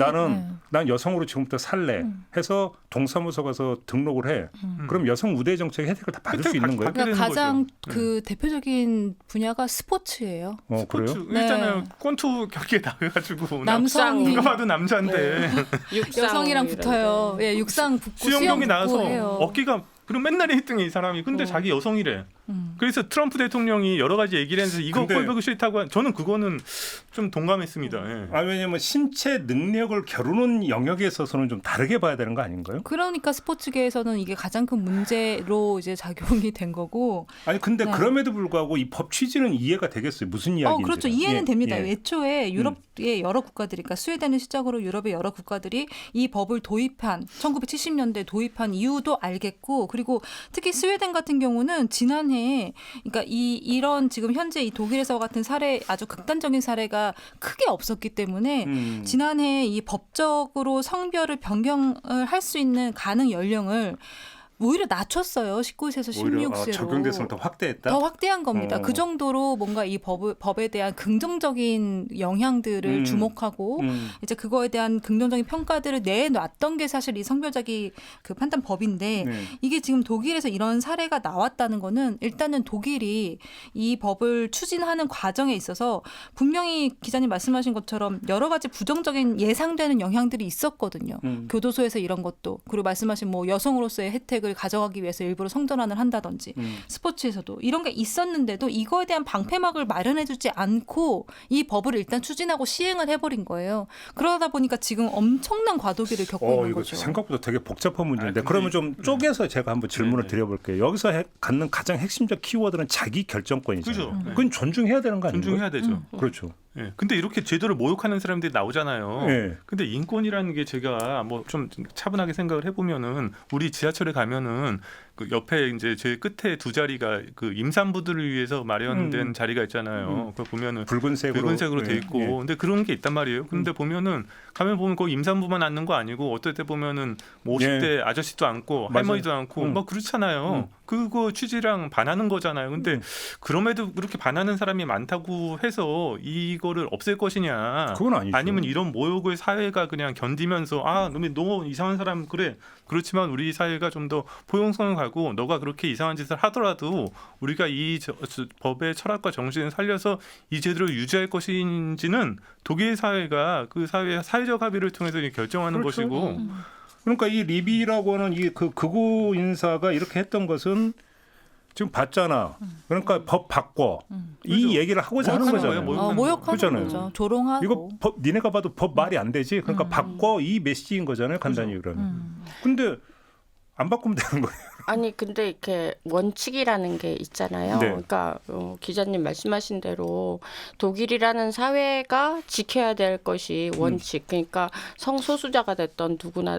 난 여성으로 지금부터 살래 해서 동사무소 가서 등록을 해. 그럼 여성 우대 정책 혜택을 다 받을 수 있는 거예요? 그러니까 가장 그 대표적인 분야가 스포츠예요. 그래요? 있잖아요. 권투 경기에 나가가지고 남성 누가 봐도 남자인데 여성이랑 붙어요. 육상 붙고 수영 경기 나와서 해요. 어깨가 그럼 맨날 1등이 이 사람이. 근데 자기 여성이래. 그래서 트럼프 대통령이 여러 가지 얘기를 해서 이거 근데- 꼴보기 싫다고 저는 그거는 좀 동감했습니다. 예. 왜냐면 신체 능력을 겨루는 영역에 있어서는 좀 다르게 봐야 되는 거 아닌가요? 그러니까 스포츠계에서는 이게 가장 큰 문제로 이제 작용이 된 거고. 아니 근데 네. 그럼에도 불구하고 이 법 취지는 이해가 되겠어요. 무슨 이야기인지. 그렇죠. 이해는 됩니다. 예. 애초에 유럽의 여러 국가들이, 그러니까 스웨덴을 시작으로 유럽의 여러 국가들이 이 법을 도입한 1970년대 도입한 이유도 알겠고, 그리고 특히 스웨덴 같은 경우는 지난해, 그러니까 이런 지금 현재 이 독일에서 같은 사례, 아주 극단적인 사례가 크게 없었기 때문에 지난해 이 법적으로 성별을 변경을 할 수 있는 가능 연령을 오히려 낮췄어요. 19세에서 오히려 16세로. 적용 대상을 더 확대했다. 더 확대한 겁니다. 어. 그 정도로 뭔가 이 법에 대한 긍정적인 영향들을 주목하고 이제 그거에 대한 긍정적인 평가들을 내놨던 게 사실 이 성별자기 그 판단법인데 네. 이게 지금 독일에서 이런 사례가 나왔다는 거는 일단은 독일이 이 법을 추진하는 과정에 있어서 분명히 기자님 말씀하신 것처럼 여러 가지 부정적인 예상되는 영향들이 있었거든요. 교도소에서 이런 것도, 그리고 말씀하신 뭐 여성으로서의 혜택을 가져가기 위해서 일부러 성전환을 한다든지 스포츠에서도 이런 게 있었는데도 이거에 대한 방패막을 마련해주지 않고 이 법을 일단 추진하고 시행을 해버린 거예요. 그러다 보니까 지금 엄청난 과도기를 겪고 있는 이거 거죠. 생각보다 되게 복잡한 문제인데 근데 그러면 좀 쪼개서 제가 한번 질문을 네네. 드려볼게요. 여기서 갖는 가장 핵심적 키워드는 자기 결정권이잖아요. 그죠. 그건 존중해야 되는 거 아닌가요? 존중해야 되죠. 그렇죠. 예. 근데 이렇게 제도를 모욕하는 사람들이 나오잖아요. 예. 근데 인권이라는 게 제가 뭐 좀 차분하게 생각을 해보면은 우리 지하철에 가면은 그 옆에 이제 제일 끝에 두 자리가 그 임산부들을 위해서 마련된 자리가 있잖아요. 그거 보면은 붉은색으로 돼 있고, 근데 그런 게 있단 말이에요. 근데 보면은 가면 보면 거기 임산부만 앉는 거 아니고 어떨 때 보면은 뭐 50대 아저씨도 앉고 맞아요. 할머니도 앉고 뭐 그렇잖아요. 그거 취지랑 반하는 거잖아요. 근데 그럼에도 그렇게 반하는 사람이 많다고 해서 이거를 없앨 것이냐? 그건 아니죠. 아니면 이런 모욕을 사회가 그냥 견디면서 너 이상한 사람 그래. 그렇지만 우리 사회가 좀 더 포용성을 가고 너가 그렇게 이상한 짓을 하더라도 우리가 이 법의 철학과 정신을 살려서 이 제도를 유지할 것인지는 독일 사회가 그 사회적 합의를 통해서 결정하는 그렇죠. 것이고. 그러니까 이 리비라고 하는 이 그 극우 인사가 이렇게 했던 것은 지금 봤잖아. 그러니까 법 바꿔. 이 그죠. 얘기를 하고자 하는 모욕하는 거잖아요. 거예요, 모욕하는 그렇잖아요. 거죠. 조롱하고. 이거 법 니네가 봐도 법 말이 안 되지. 그러니까 바꿔 이 메시지인 거잖아요. 간단히 그러면. 근데 안 바꾸면 되는 거예요. 아니 근데 이렇게 원칙이라는 게 있잖아요. 네. 그러니까 기자님 말씀하신 대로 독일이라는 사회가 지켜야 될 것이 원칙. 그러니까 성소수자가 됐던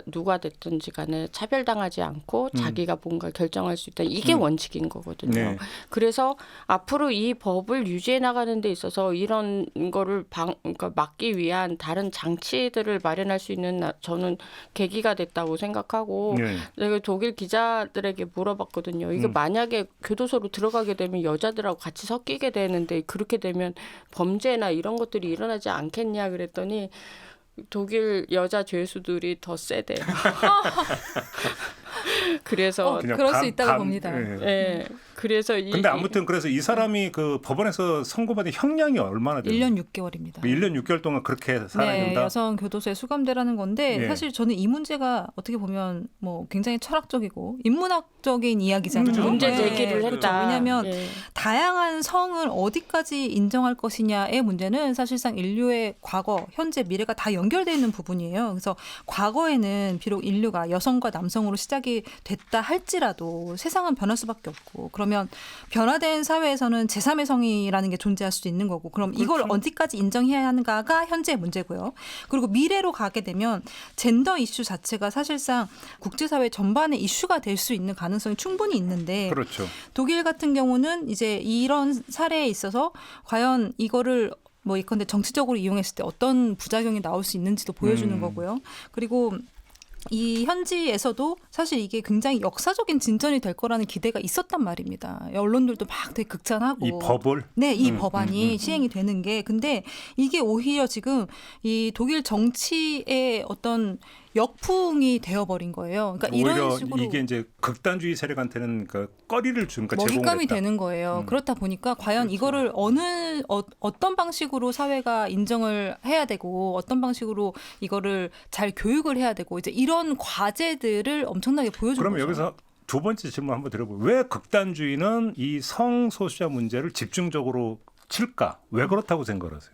누가 됐든지 간에 차별당하지 않고 자기가 뭔가 결정할 수 있다. 이게 원칙인 거거든요. 네. 그래서 앞으로 이 법을 유지해 나가는 데 있어서 이런 거를 그러니까 막기 위한 다른 장치들을 마련할 수 있는 저는 계기가 됐다고 생각하고 네. 내가 독일 기자들에게 물어봤거든요. 이게 만약에 교도소로 들어가게 되면 여자들하고 같이 섞이게 되는데 그렇게 되면 범죄나 이런 것들이 일어나지 않겠냐 그랬더니 독일 여자 죄수들이 더 세대요. 그래서 그냥 그럴 수 있다고 봅니다. 예. 그래서 근데 아무튼 그래서 이 사람이 그 법원에서 선고받은 형량이 얼마나 돼요? 1년 6개월입니다. 1년 6개월 동안 그렇게 살아야 네, 된다. 여성 교도소에 수감되라는 건데 네. 사실 저는 이 문제가 어떻게 보면 뭐 굉장히 철학적이고 인문학적인 이야기잖아요. 그렇죠. 문제 네, 제기를 그렇죠. 했다. 왜냐하면 예. 다양한 성을 어디까지 인정할 것이냐의 문제는 사실상 인류의 과거, 현재, 미래가 다 연결되어 있는 부분이에요. 그래서 과거에는 비록 인류가 여성과 남성으로 시작이 됐다 할지라도 세상은 변할 수밖에 없고 그러면 변화된 사회에서는 제3의 성이라는 게 존재할 수도 있는 거고 그럼 이걸 어디까지 인정해야 하는가가 현재의 문제고요. 그리고 미래로 가게 되면 젠더 이슈 자체가 사실상 국제사회 전반의 이슈가 될 수 있는 가능성이 충분히 있는데 그렇죠. 독일 같은 경우는 이제 이런 사례에 있어서 과연 이거를 뭐 이건데 정치적으로 이용했을 때 어떤 부작용이 나올 수 있는지도 보여주는 거고요. 그리고 이 현지에서도 사실 이게 굉장히 역사적인 진전이 될 거라는 기대가 있었단 말입니다. 언론들도 막 되게 극찬하고. 이 법을 네, 이 법안이 시행이 되는 게 근데 이게 오히려 지금 이 독일 정치의 어떤 역풍이 되어버린 거예요. 그러니까 오히려 이런 식으로 이게 이제 극단주의 세력한테는 그 꺼리를 주니까 먹잇감이 제공을 되는 거예요. 그렇다 보니까 과연 이거를 어떤 방식으로 사회가 인정을 해야 되고 어떤 방식으로 이거를 잘 교육을 해야 되고 이제 이런 과제들을 엄청나게 보여준 그러면 거죠. 여기서 두 번째 질문 한번 드려볼게요. 왜 극단주의는 이 성소수자 문제를 집중적으로 칠까? 왜 그렇다고 생각하세요?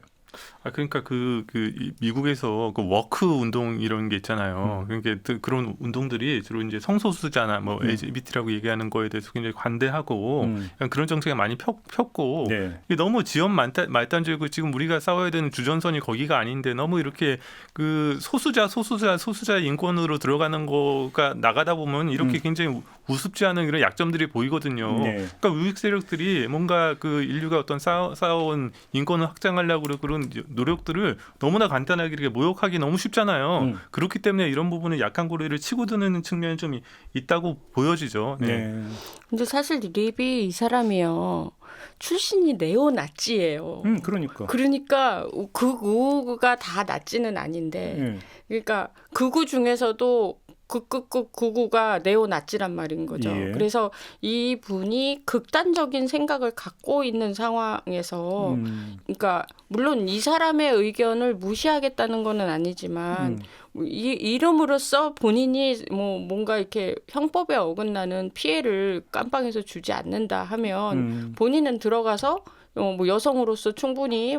그러니까 이 미국에서 그 워크 운동 이런 게 있잖아요. 그러니까 그런 운동들이 주로 이제 성소수자나 뭐 LGBT라고 얘기하는 거에 대해서 굉장히 관대하고 그런 정책을 많이 폈고 네. 이게 너무 지원 말단주의고 지금 우리가 싸워야 되는 주전선이 거기가 아닌데 너무 이렇게 그 소수자 인권으로 들어가는 거가 나가다 보면 이렇게 굉장히 우습지 않은 이런 약점들이 보이거든요. 네. 그러니까 우익 세력들이 뭔가 그 인류가 어떤 쌓아온 인권을 확장하려고 그런 노력들을 너무나 간단하게 이렇게 모욕하기 너무 쉽잖아요. 그렇기 때문에 이런 부분에 약한 고리를 치고 드는 측면이 좀 있다고 보여지죠. 네. 네. 근데 사실 립이 이 사람이요. 출신이 네오나치예요. 그러니까 극우가 다 나치는 아닌데 그러니까 극우 중에서도 극우가 네오나치란 말인 거죠. 예. 그래서 이 분이 극단적인 생각을 갖고 있는 상황에서 그러니까 물론 이 사람의 의견을 무시하겠다는 건 아니지만 이름으로써 본인이 뭔가 이렇게 형법에 어긋나는 피해를 깜빵에서 주지 않는다 하면 본인은 들어가서 뭐 여성으로서 충분히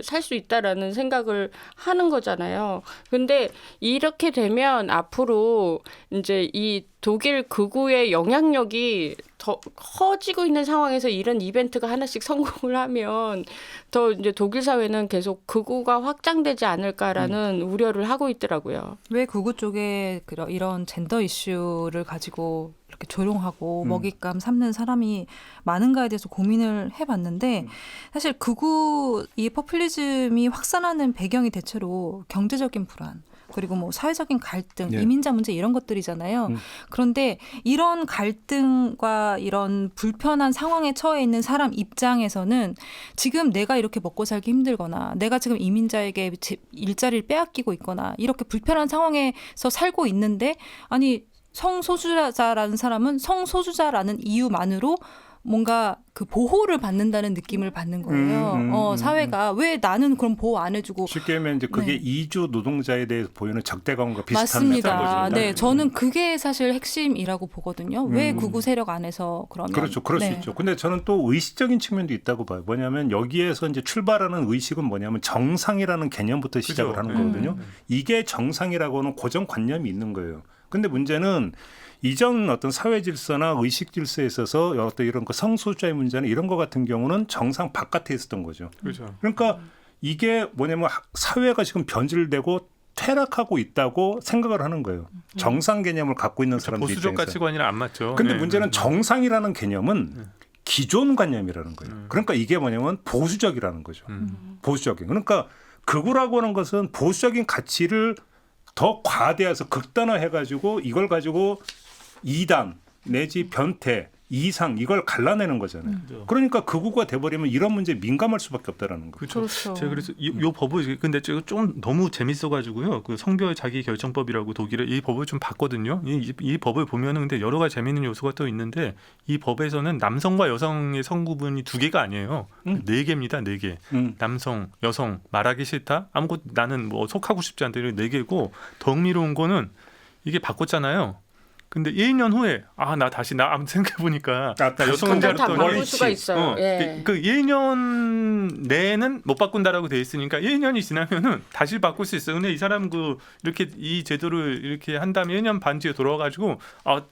살 수 있다라는 생각을 하는 거잖아요. 근데 이렇게 되면 앞으로 이제 이 독일 극우의 영향력이 더 커지고 있는 상황에서 이런 이벤트가 하나씩 성공을 하면 더 이제 독일 사회는 계속 극우가 확장되지 않을까라는 우려를 하고 있더라고요. 왜 극우 쪽에 이런 젠더 이슈를 가지고 이렇게 조롱하고 먹잇감 삼는 사람이 많은가에 대해서 고민을 해봤는데 사실 극우 이 포퓰리즘이 확산하는 배경이 대체로 경제적인 불안 그리고 뭐 사회적인 갈등, 이민자 문제 이런 것들이잖아요. 그런데 이런 갈등과 이런 불편한 상황에 처해 있는 사람 입장에서는 지금 내가 이렇게 먹고 살기 힘들거나 내가 지금 이민자에게 일자리를 빼앗기고 있거나 이렇게 불편한 상황에서 살고 있는데 아니 성소수자라는 사람은 성소수자라는 이유만으로 뭔가 그 보호를 받는다는 느낌을 받는 거예요. 사회가 왜 나는 그럼 보호 안 해주고 쉽게 하면 이제 그게 이주 노동자에 대해서 보이는 적대감과 비슷한 맞습니다. 거죠. 네, 저는 그게 사실 핵심이라고 보거든요. 왜 극우 세력 안에서 그러면 그렇죠, 그럴 수 있죠. 근데 저는 또 의식적인 측면도 있다고 봐요. 뭐냐면 여기에서 이제 출발하는 의식은 뭐냐면 정상이라는 개념부터 시작을 하는 거거든요. 이게 정상이라고는 고정관념이 있는 거예요. 근데 문제는 이전 어떤 사회 질서나 의식 질서에 있어서 어떤 이런 성소수자의 문제는 이런 것 같은 경우는 정상 바깥에 있었던 거죠. 그렇죠. 그러니까 이게 뭐냐면 사회가 지금 변질되고 퇴락하고 있다고 생각을 하는 거예요. 정상 개념을 갖고 있는 사람들 입장에서. 보수적 가치관이랑 안 맞죠. 근데 문제는 정상이라는 개념은 기존 관념이라는 거예요. 그러니까 이게 뭐냐면 보수적이라는 거죠. 보수적인. 그러니까 극우라고 하는 것은 보수적인 가치를 더 과대해서 극단화해가지고 이걸 가지고 이단 내지 변태 이상 이걸 갈라내는 거잖아요. 그러니까 극우가 돼버리면 이런 문제에 민감할 수밖에 없다라는 거죠. 그렇죠. 제가 그래서 이 법을 근데 제가 좀 너무 재밌어가지고요. 그 성별 자기 결정법이라고 독일의 이 법을 좀 봤거든요. 이 법을 보면은 근데 여러 가지 재미있는 요소가 또 있는데 이 법에서는 남성과 여성의 성구분이 두 개가 아니에요. 네 개입니다. 네 개. 남성, 여성 말하기 싫다. 아무것도 나는 뭐 속하고 싶지 않다. 이런 네 개고 더 흥미로운 거는 이게 바꿨잖아요. 근데 1년 후에 나 다시 한번 생각해 보니까 나 여성인지 다 바꿀 알았더니 수가 있어요. 그 1년 내에는 못 바꾼다라고 돼 있으니까 1년이 지나면은 다시 바꿀 수 있어요. 근데 이 사람 이렇게 이 제도를 이렇게 한 다음에 1년 반 뒤에 돌아가지고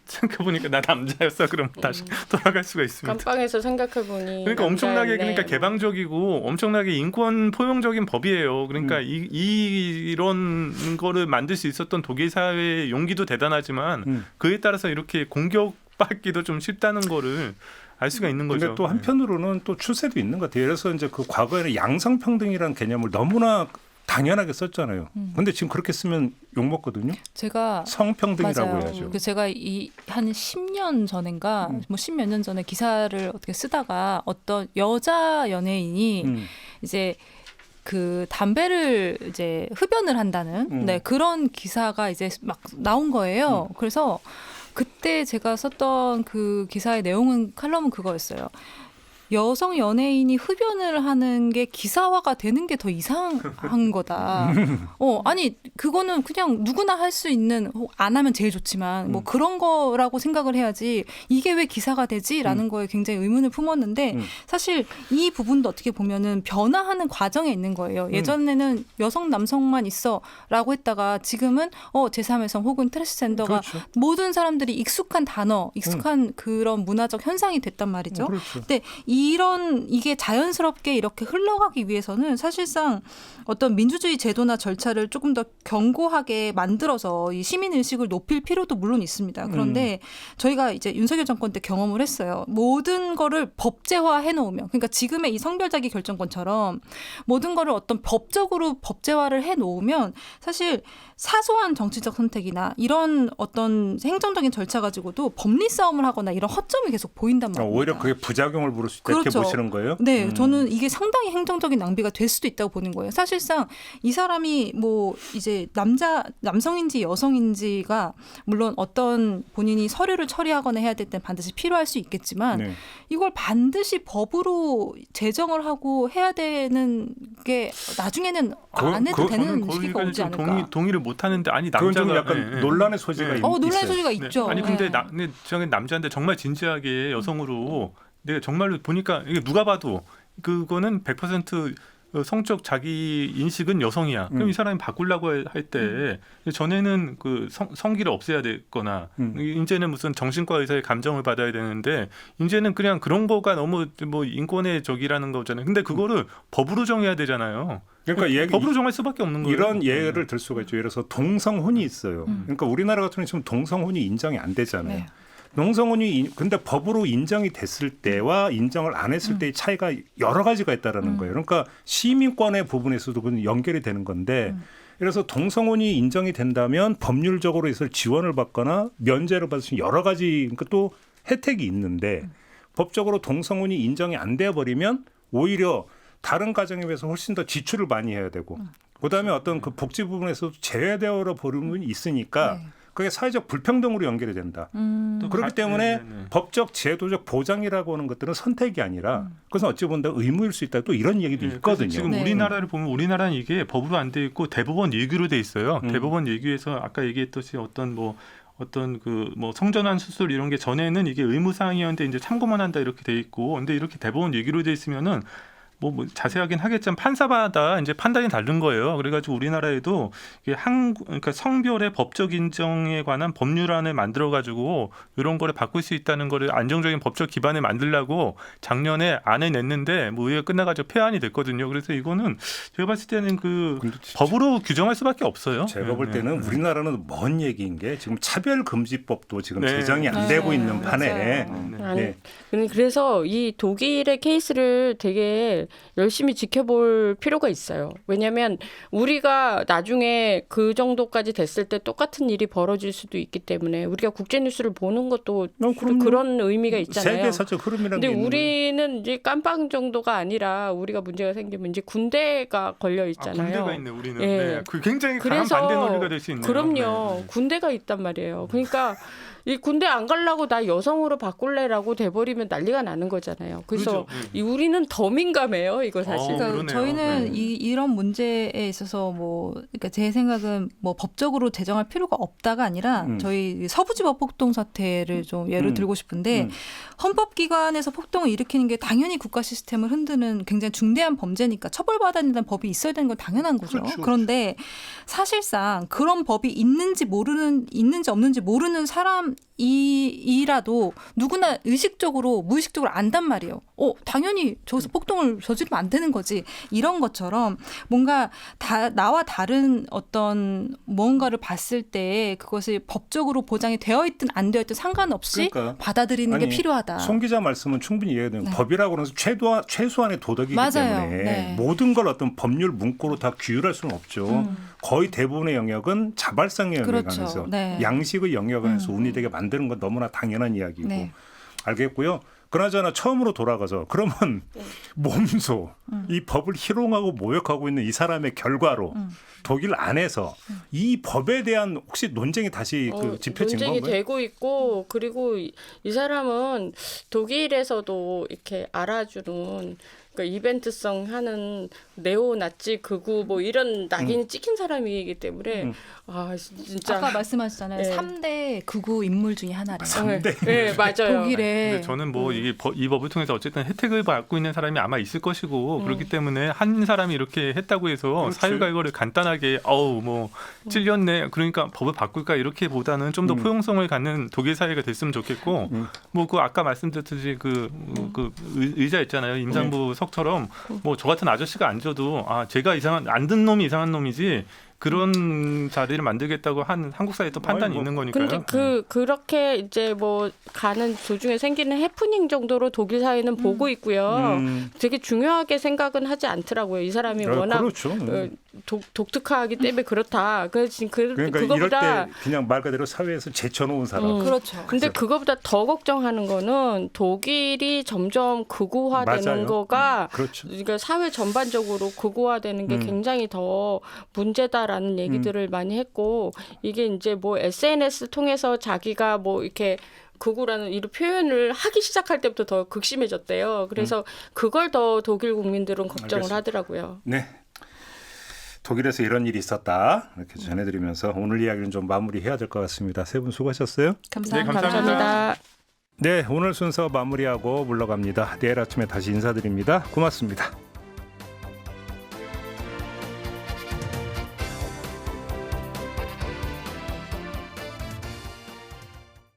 생각해 보니까 나 남자였어. 그럼 다시 돌아갈 수가 있습니다. 깜빵에서 생각해 보니 그러니까 엄청나게 그러니까 개방적이고 엄청나게 인권 포용적인 법이에요. 그러니까 이런 거를 만들 수 있었던 독일 사회의 용기도 대단하지만 그에 따라서 이렇게 공격받기도 좀 쉽다는 거를 알 수가 있는 거죠. 근데 또 한편으로는 또 추세도 있는 것 같아요. 그래서 이제 그 과거에는 양성평등이라는 개념을 너무나 당연하게 썼잖아요. 근데 지금 그렇게 쓰면 욕 먹거든요. 제가 성평등이라고 맞아요. 해야죠. 제가 한 10년 전인가 뭐 10몇 년 전에 기사를 어떻게 쓰다가 어떤 여자 연예인이 이제 그 담배를 이제 흡연을 한다는 그런 기사가 이제 막 나온 거예요. 그래서 그때 제가 썼던 그 기사의 칼럼은 그거였어요. 여성 연예인이 흡연을 하는 게 기사화가 되는 게 더 이상한 거다. 아니 그거는 그냥 누구나 할 수 있는 안 하면 제일 좋지만 뭐 그런 거라고 생각을 해야지 이게 왜 기사가 되지라는 거에 굉장히 의문을 품었는데 사실 이 부분도 어떻게 보면은 변화하는 과정에 있는 거예요. 예전에는 여성 남성만 있어라고 했다가 지금은 제3의 혹은 트랜스젠더가 그렇죠. 모든 사람들이 익숙한 단어, 익숙한 그런 문화적 현상이 됐단 말이죠. 그렇죠. 근데 이게 자연스럽게 이렇게 흘러가기 위해서는 사실상 어떤 민주주의 제도나 절차를 조금 더 견고하게 만들어서 이 시민 의식을 높일 필요도 물론 있습니다. 그런데 저희가 이제 윤석열 정권 때 경험을 했어요. 모든 거를 법제화해 놓으면, 그러니까 지금의 이 성별자기 결정권처럼 모든 거를 어떤 법적으로 법제화를 해 놓으면 사실 사소한 정치적 선택이나 이런 어떤 행정적인 절차 가지고도 법리 싸움을 하거나 이런 허점이 계속 보인단 말입니다. 오히려 그게 부작용을 부를 수 있다 이렇게 그렇죠. 보시는 거예요? 네, 저는 이게 상당히 행정적인 낭비가 될 수도 있다고 보는 거예요. 사실상 이 사람이 뭐 이제 남성인지 여성인지가 물론 어떤 본인이 서류를 처리하거나 해야 될 때 반드시 필요할 수 있겠지만 네. 이걸 반드시 법으로 제정을 하고 해야 되는 게 나중에는 안 해도 되는 시기가 오지 않을까. 동의를 못 하는데 아니 그건 좀 남자가 약간 논란의 소지가 논란의 있어요. 소지가 네. 있죠. 아니 근데 네. 저는 남자인데 정말 진지하게 여성으로 내가 정말로 보니까 이게 누가 봐도 그거는 100% 성적 자기 인식은 여성이야. 그럼 이 사람이 바꾸려고 할 때 전에는 그 성기를 없애야 되거나 이제는 무슨 정신과 의사의 감정을 받아야 되는데 이제는 그냥 그런 거가 너무 뭐 인권의 적이라는 거잖아요. 근데 그거를 법으로 정해야 되잖아요. 그러니까 법으로 정할 수밖에 없는 거예요. 이런 예를 들 수가 있죠. 예를 들어서 동성혼이 있어요. 그러니까 우리나라 같은 경우는 지금 동성혼이 인정이 안 되잖아요. 네. 동성혼이 근데 법으로 인정이 됐을 때와 인정을 안 했을 때의 차이가 여러 가지가 있다라는 거예요. 그러니까 시민권의 부분에서도 그건 연결이 되는 건데 그래서 동성혼이 인정이 된다면 법률적으로 해서 지원을 받거나 면제를 받을 수 있는 여러 가지 그러니까 또 혜택이 있는데 법적으로 동성혼이 인정이 안 돼 버리면 오히려 다른 가정에 비해서 훨씬 더 지출을 많이 해야 되고 그다음에 어떤 그 복지 부분에서도 제외되어 버리는 부분이 있으니까 네. 그게 사회적 불평등으로 연결이 된다. 그렇기 때문에 법적 제도적 보장이라고 하는 것들은 선택이 아니라 그것은 어찌 보면 의무일 수 있다. 또 이런 얘기도 있거든요. 지금 네. 우리나라를 보면 우리나라는 이게 법으로 안 돼 있고 대법원 예규로 돼 있어요. 대법원 예규에서 아까 얘기했듯이 어떤 그 뭐 성전환 수술 이런 게 전에는 이게 의무 사항이었는데 이제 참고만 한다 이렇게 돼 있고 근데 이렇게 대법원 예규로 돼 있으면은 뭐 자세하긴 하겠지만 판사마다 이제 판단이 다른 거예요. 그래가지고 우리나라에도 이게 그러니까 성별의 법적 인정에 관한 법률안을 만들어가지고 이런 거를 바꿀 수 있다는 거를 안정적인 법적 기반을 만들려고 작년에 안을 냈는데 뭐 의회가 끝나가지고 폐안이 됐거든요. 그래서 이거는 제가 봤을 때는 그 법으로 규정할 수밖에 없어요. 제가 볼 때는 우리나라는 먼 얘기인 게 지금 차별금지법도 지금 네. 제정이 안 되고 있는 판에 아니, 그래서 이 독일의 케이스를 되게 열심히 지켜볼 필요가 있어요. 왜냐하면 우리가 나중에 그 정도까지 됐을 때 똑같은 일이 벌어질 수도 있기 때문에 우리가 국제 뉴스를 보는 것도 그런 의미가 있잖아요. 세계사적 흐름이라는 근데 게 있는 우리는 이제 깜빵 정도가 아니라 우리가 문제가 생기면 이제 군대가 걸려 있잖아요. 군대가 있네 우리는. 예. 네. 그 굉장히 강한 반대 논리가 될 수 있네요. 그럼요. 네. 군대가 있단 말이에요. 그러니까 이 군대 안 가려고 나 여성으로 바꿀래라고 돼버리면 난리가 나는 거잖아요. 그래서 그렇죠. 우리는 더 민감해요. 이거 사실. 그러니까 그러네요. 저희는 네. 이런 문제에 있어서 뭐 그러니까 제 생각은 뭐 법적으로 제정할 필요가 없다가 아니라 저희 서부지법 폭동 사태를 좀 예를 들고 싶은데 헌법기관에서 폭동을 일으키는 게 당연히 국가 시스템을 흔드는 굉장히 중대한 범죄니까 처벌받아야 된다는 법이 있어야 되는 건 당연한 거죠. 그렇죠. 그런데 사실상 그런 법이 있는지 없는지 모르는 사람이라도 누구나 의식적으로 무의식적으로 안단 말이에요. 당연히 저기서 폭동을 저지르면 안 되는 거지. 이런 것처럼 뭔가 나와 다른 어떤 무언가를 봤을 때 그것이 법적으로 보장이 되어 있든 안 되어 있든 상관없이 그러니까. 받아들이는 게 필요하다. 송 기자 말씀은 충분히 이해가 되는 네. 법이라고 하면서 최소한의 도덕이기 맞아요. 때문에 네. 모든 걸 어떤 법률 문구로 다 규율할 수는 없죠. 거의 대부분의 영역은 자발성의 영역 그렇죠. 안에서 네. 양식의 영역 안에서 운이되게 만드는 건 너무나 당연한 이야기고 네. 알겠고요. 그나저나 처음으로 돌아가서 그러면 몸소 이 법을 희롱하고 모욕하고 있는 이 사람의 결과로 독일 안에서 이 법에 대한 혹시 논쟁이 다시 짚혀진 건가요? 논쟁이 되고 있고 그리고 이 사람은 독일에서도 이렇게 알아주는 그러니까 이벤트성 하는 네오나치 극우 뭐 이런 낙인이 찍힌 사람이기 때문에 아 진짜 아까 말씀하셨잖아요. 네. 3대 극우 인물 중에 하나래요. 네, 맞아요. 독일에. 근데 저는 뭐 이 법을 통해서 어쨌든 혜택을 받고 있는 사람이 아마 있을 것이고 그렇기 때문에 한 사람이 이렇게 했다고 해서 그렇지. 사유가 이거를 간단하게 뭐 찔렸네 그러니까 법을 바꿀까 이렇게보다는 좀 더 포용성을 갖는 독일 사회가 됐으면 좋겠고 뭐 그 아까 말씀드렸듯이 그 의자 있잖아요 임산부 석처럼 뭐 저 같은 아저씨가 앉아도 아 제가 안 든 놈이 이상한 놈이지 그런 자리를 만들겠다고 한 한국 사회에 또 판단이 있는 거니까요. 근데 그렇게 이제 뭐 가는 도중에 생기는 해프닝 정도로 독일 사회는 보고 있고요. 되게 중요하게 생각은 하지 않더라고요. 이 사람이 워낙 그렇죠. 독특하기 때문에 그렇다. 그래서 그러니까 이럴 그거보다 때 그냥 말 그대로 사회에서 제쳐놓은 사람. 그렇죠. 근데 그거보다 더 걱정하는 거는 독일이 점점 극우화되는 맞아요. 거가 그렇죠. 그러니까 사회 전반적으로 극우화되는 게 굉장히 더 문제다라는 얘기들을 많이 했고 이게 이제 뭐 SNS 통해서 자기가 뭐 이렇게 극우라는 이 표현을 하기 시작할 때부터 더 극심해졌대요. 그래서 그걸 더 독일 국민들은 걱정을 알겠습니다. 하더라고요. 네. 독일에서 이런 일이 있었다 이렇게 전해드리면서 오늘 이야기는 좀 마무리해야 될 것 같습니다. 세 분 수고하셨어요. 감사합니다. 네, 감사합니다. 네, 오늘 순서 마무리하고 물러갑니다. 내일 아침에 다시 인사드립니다. 고맙습니다.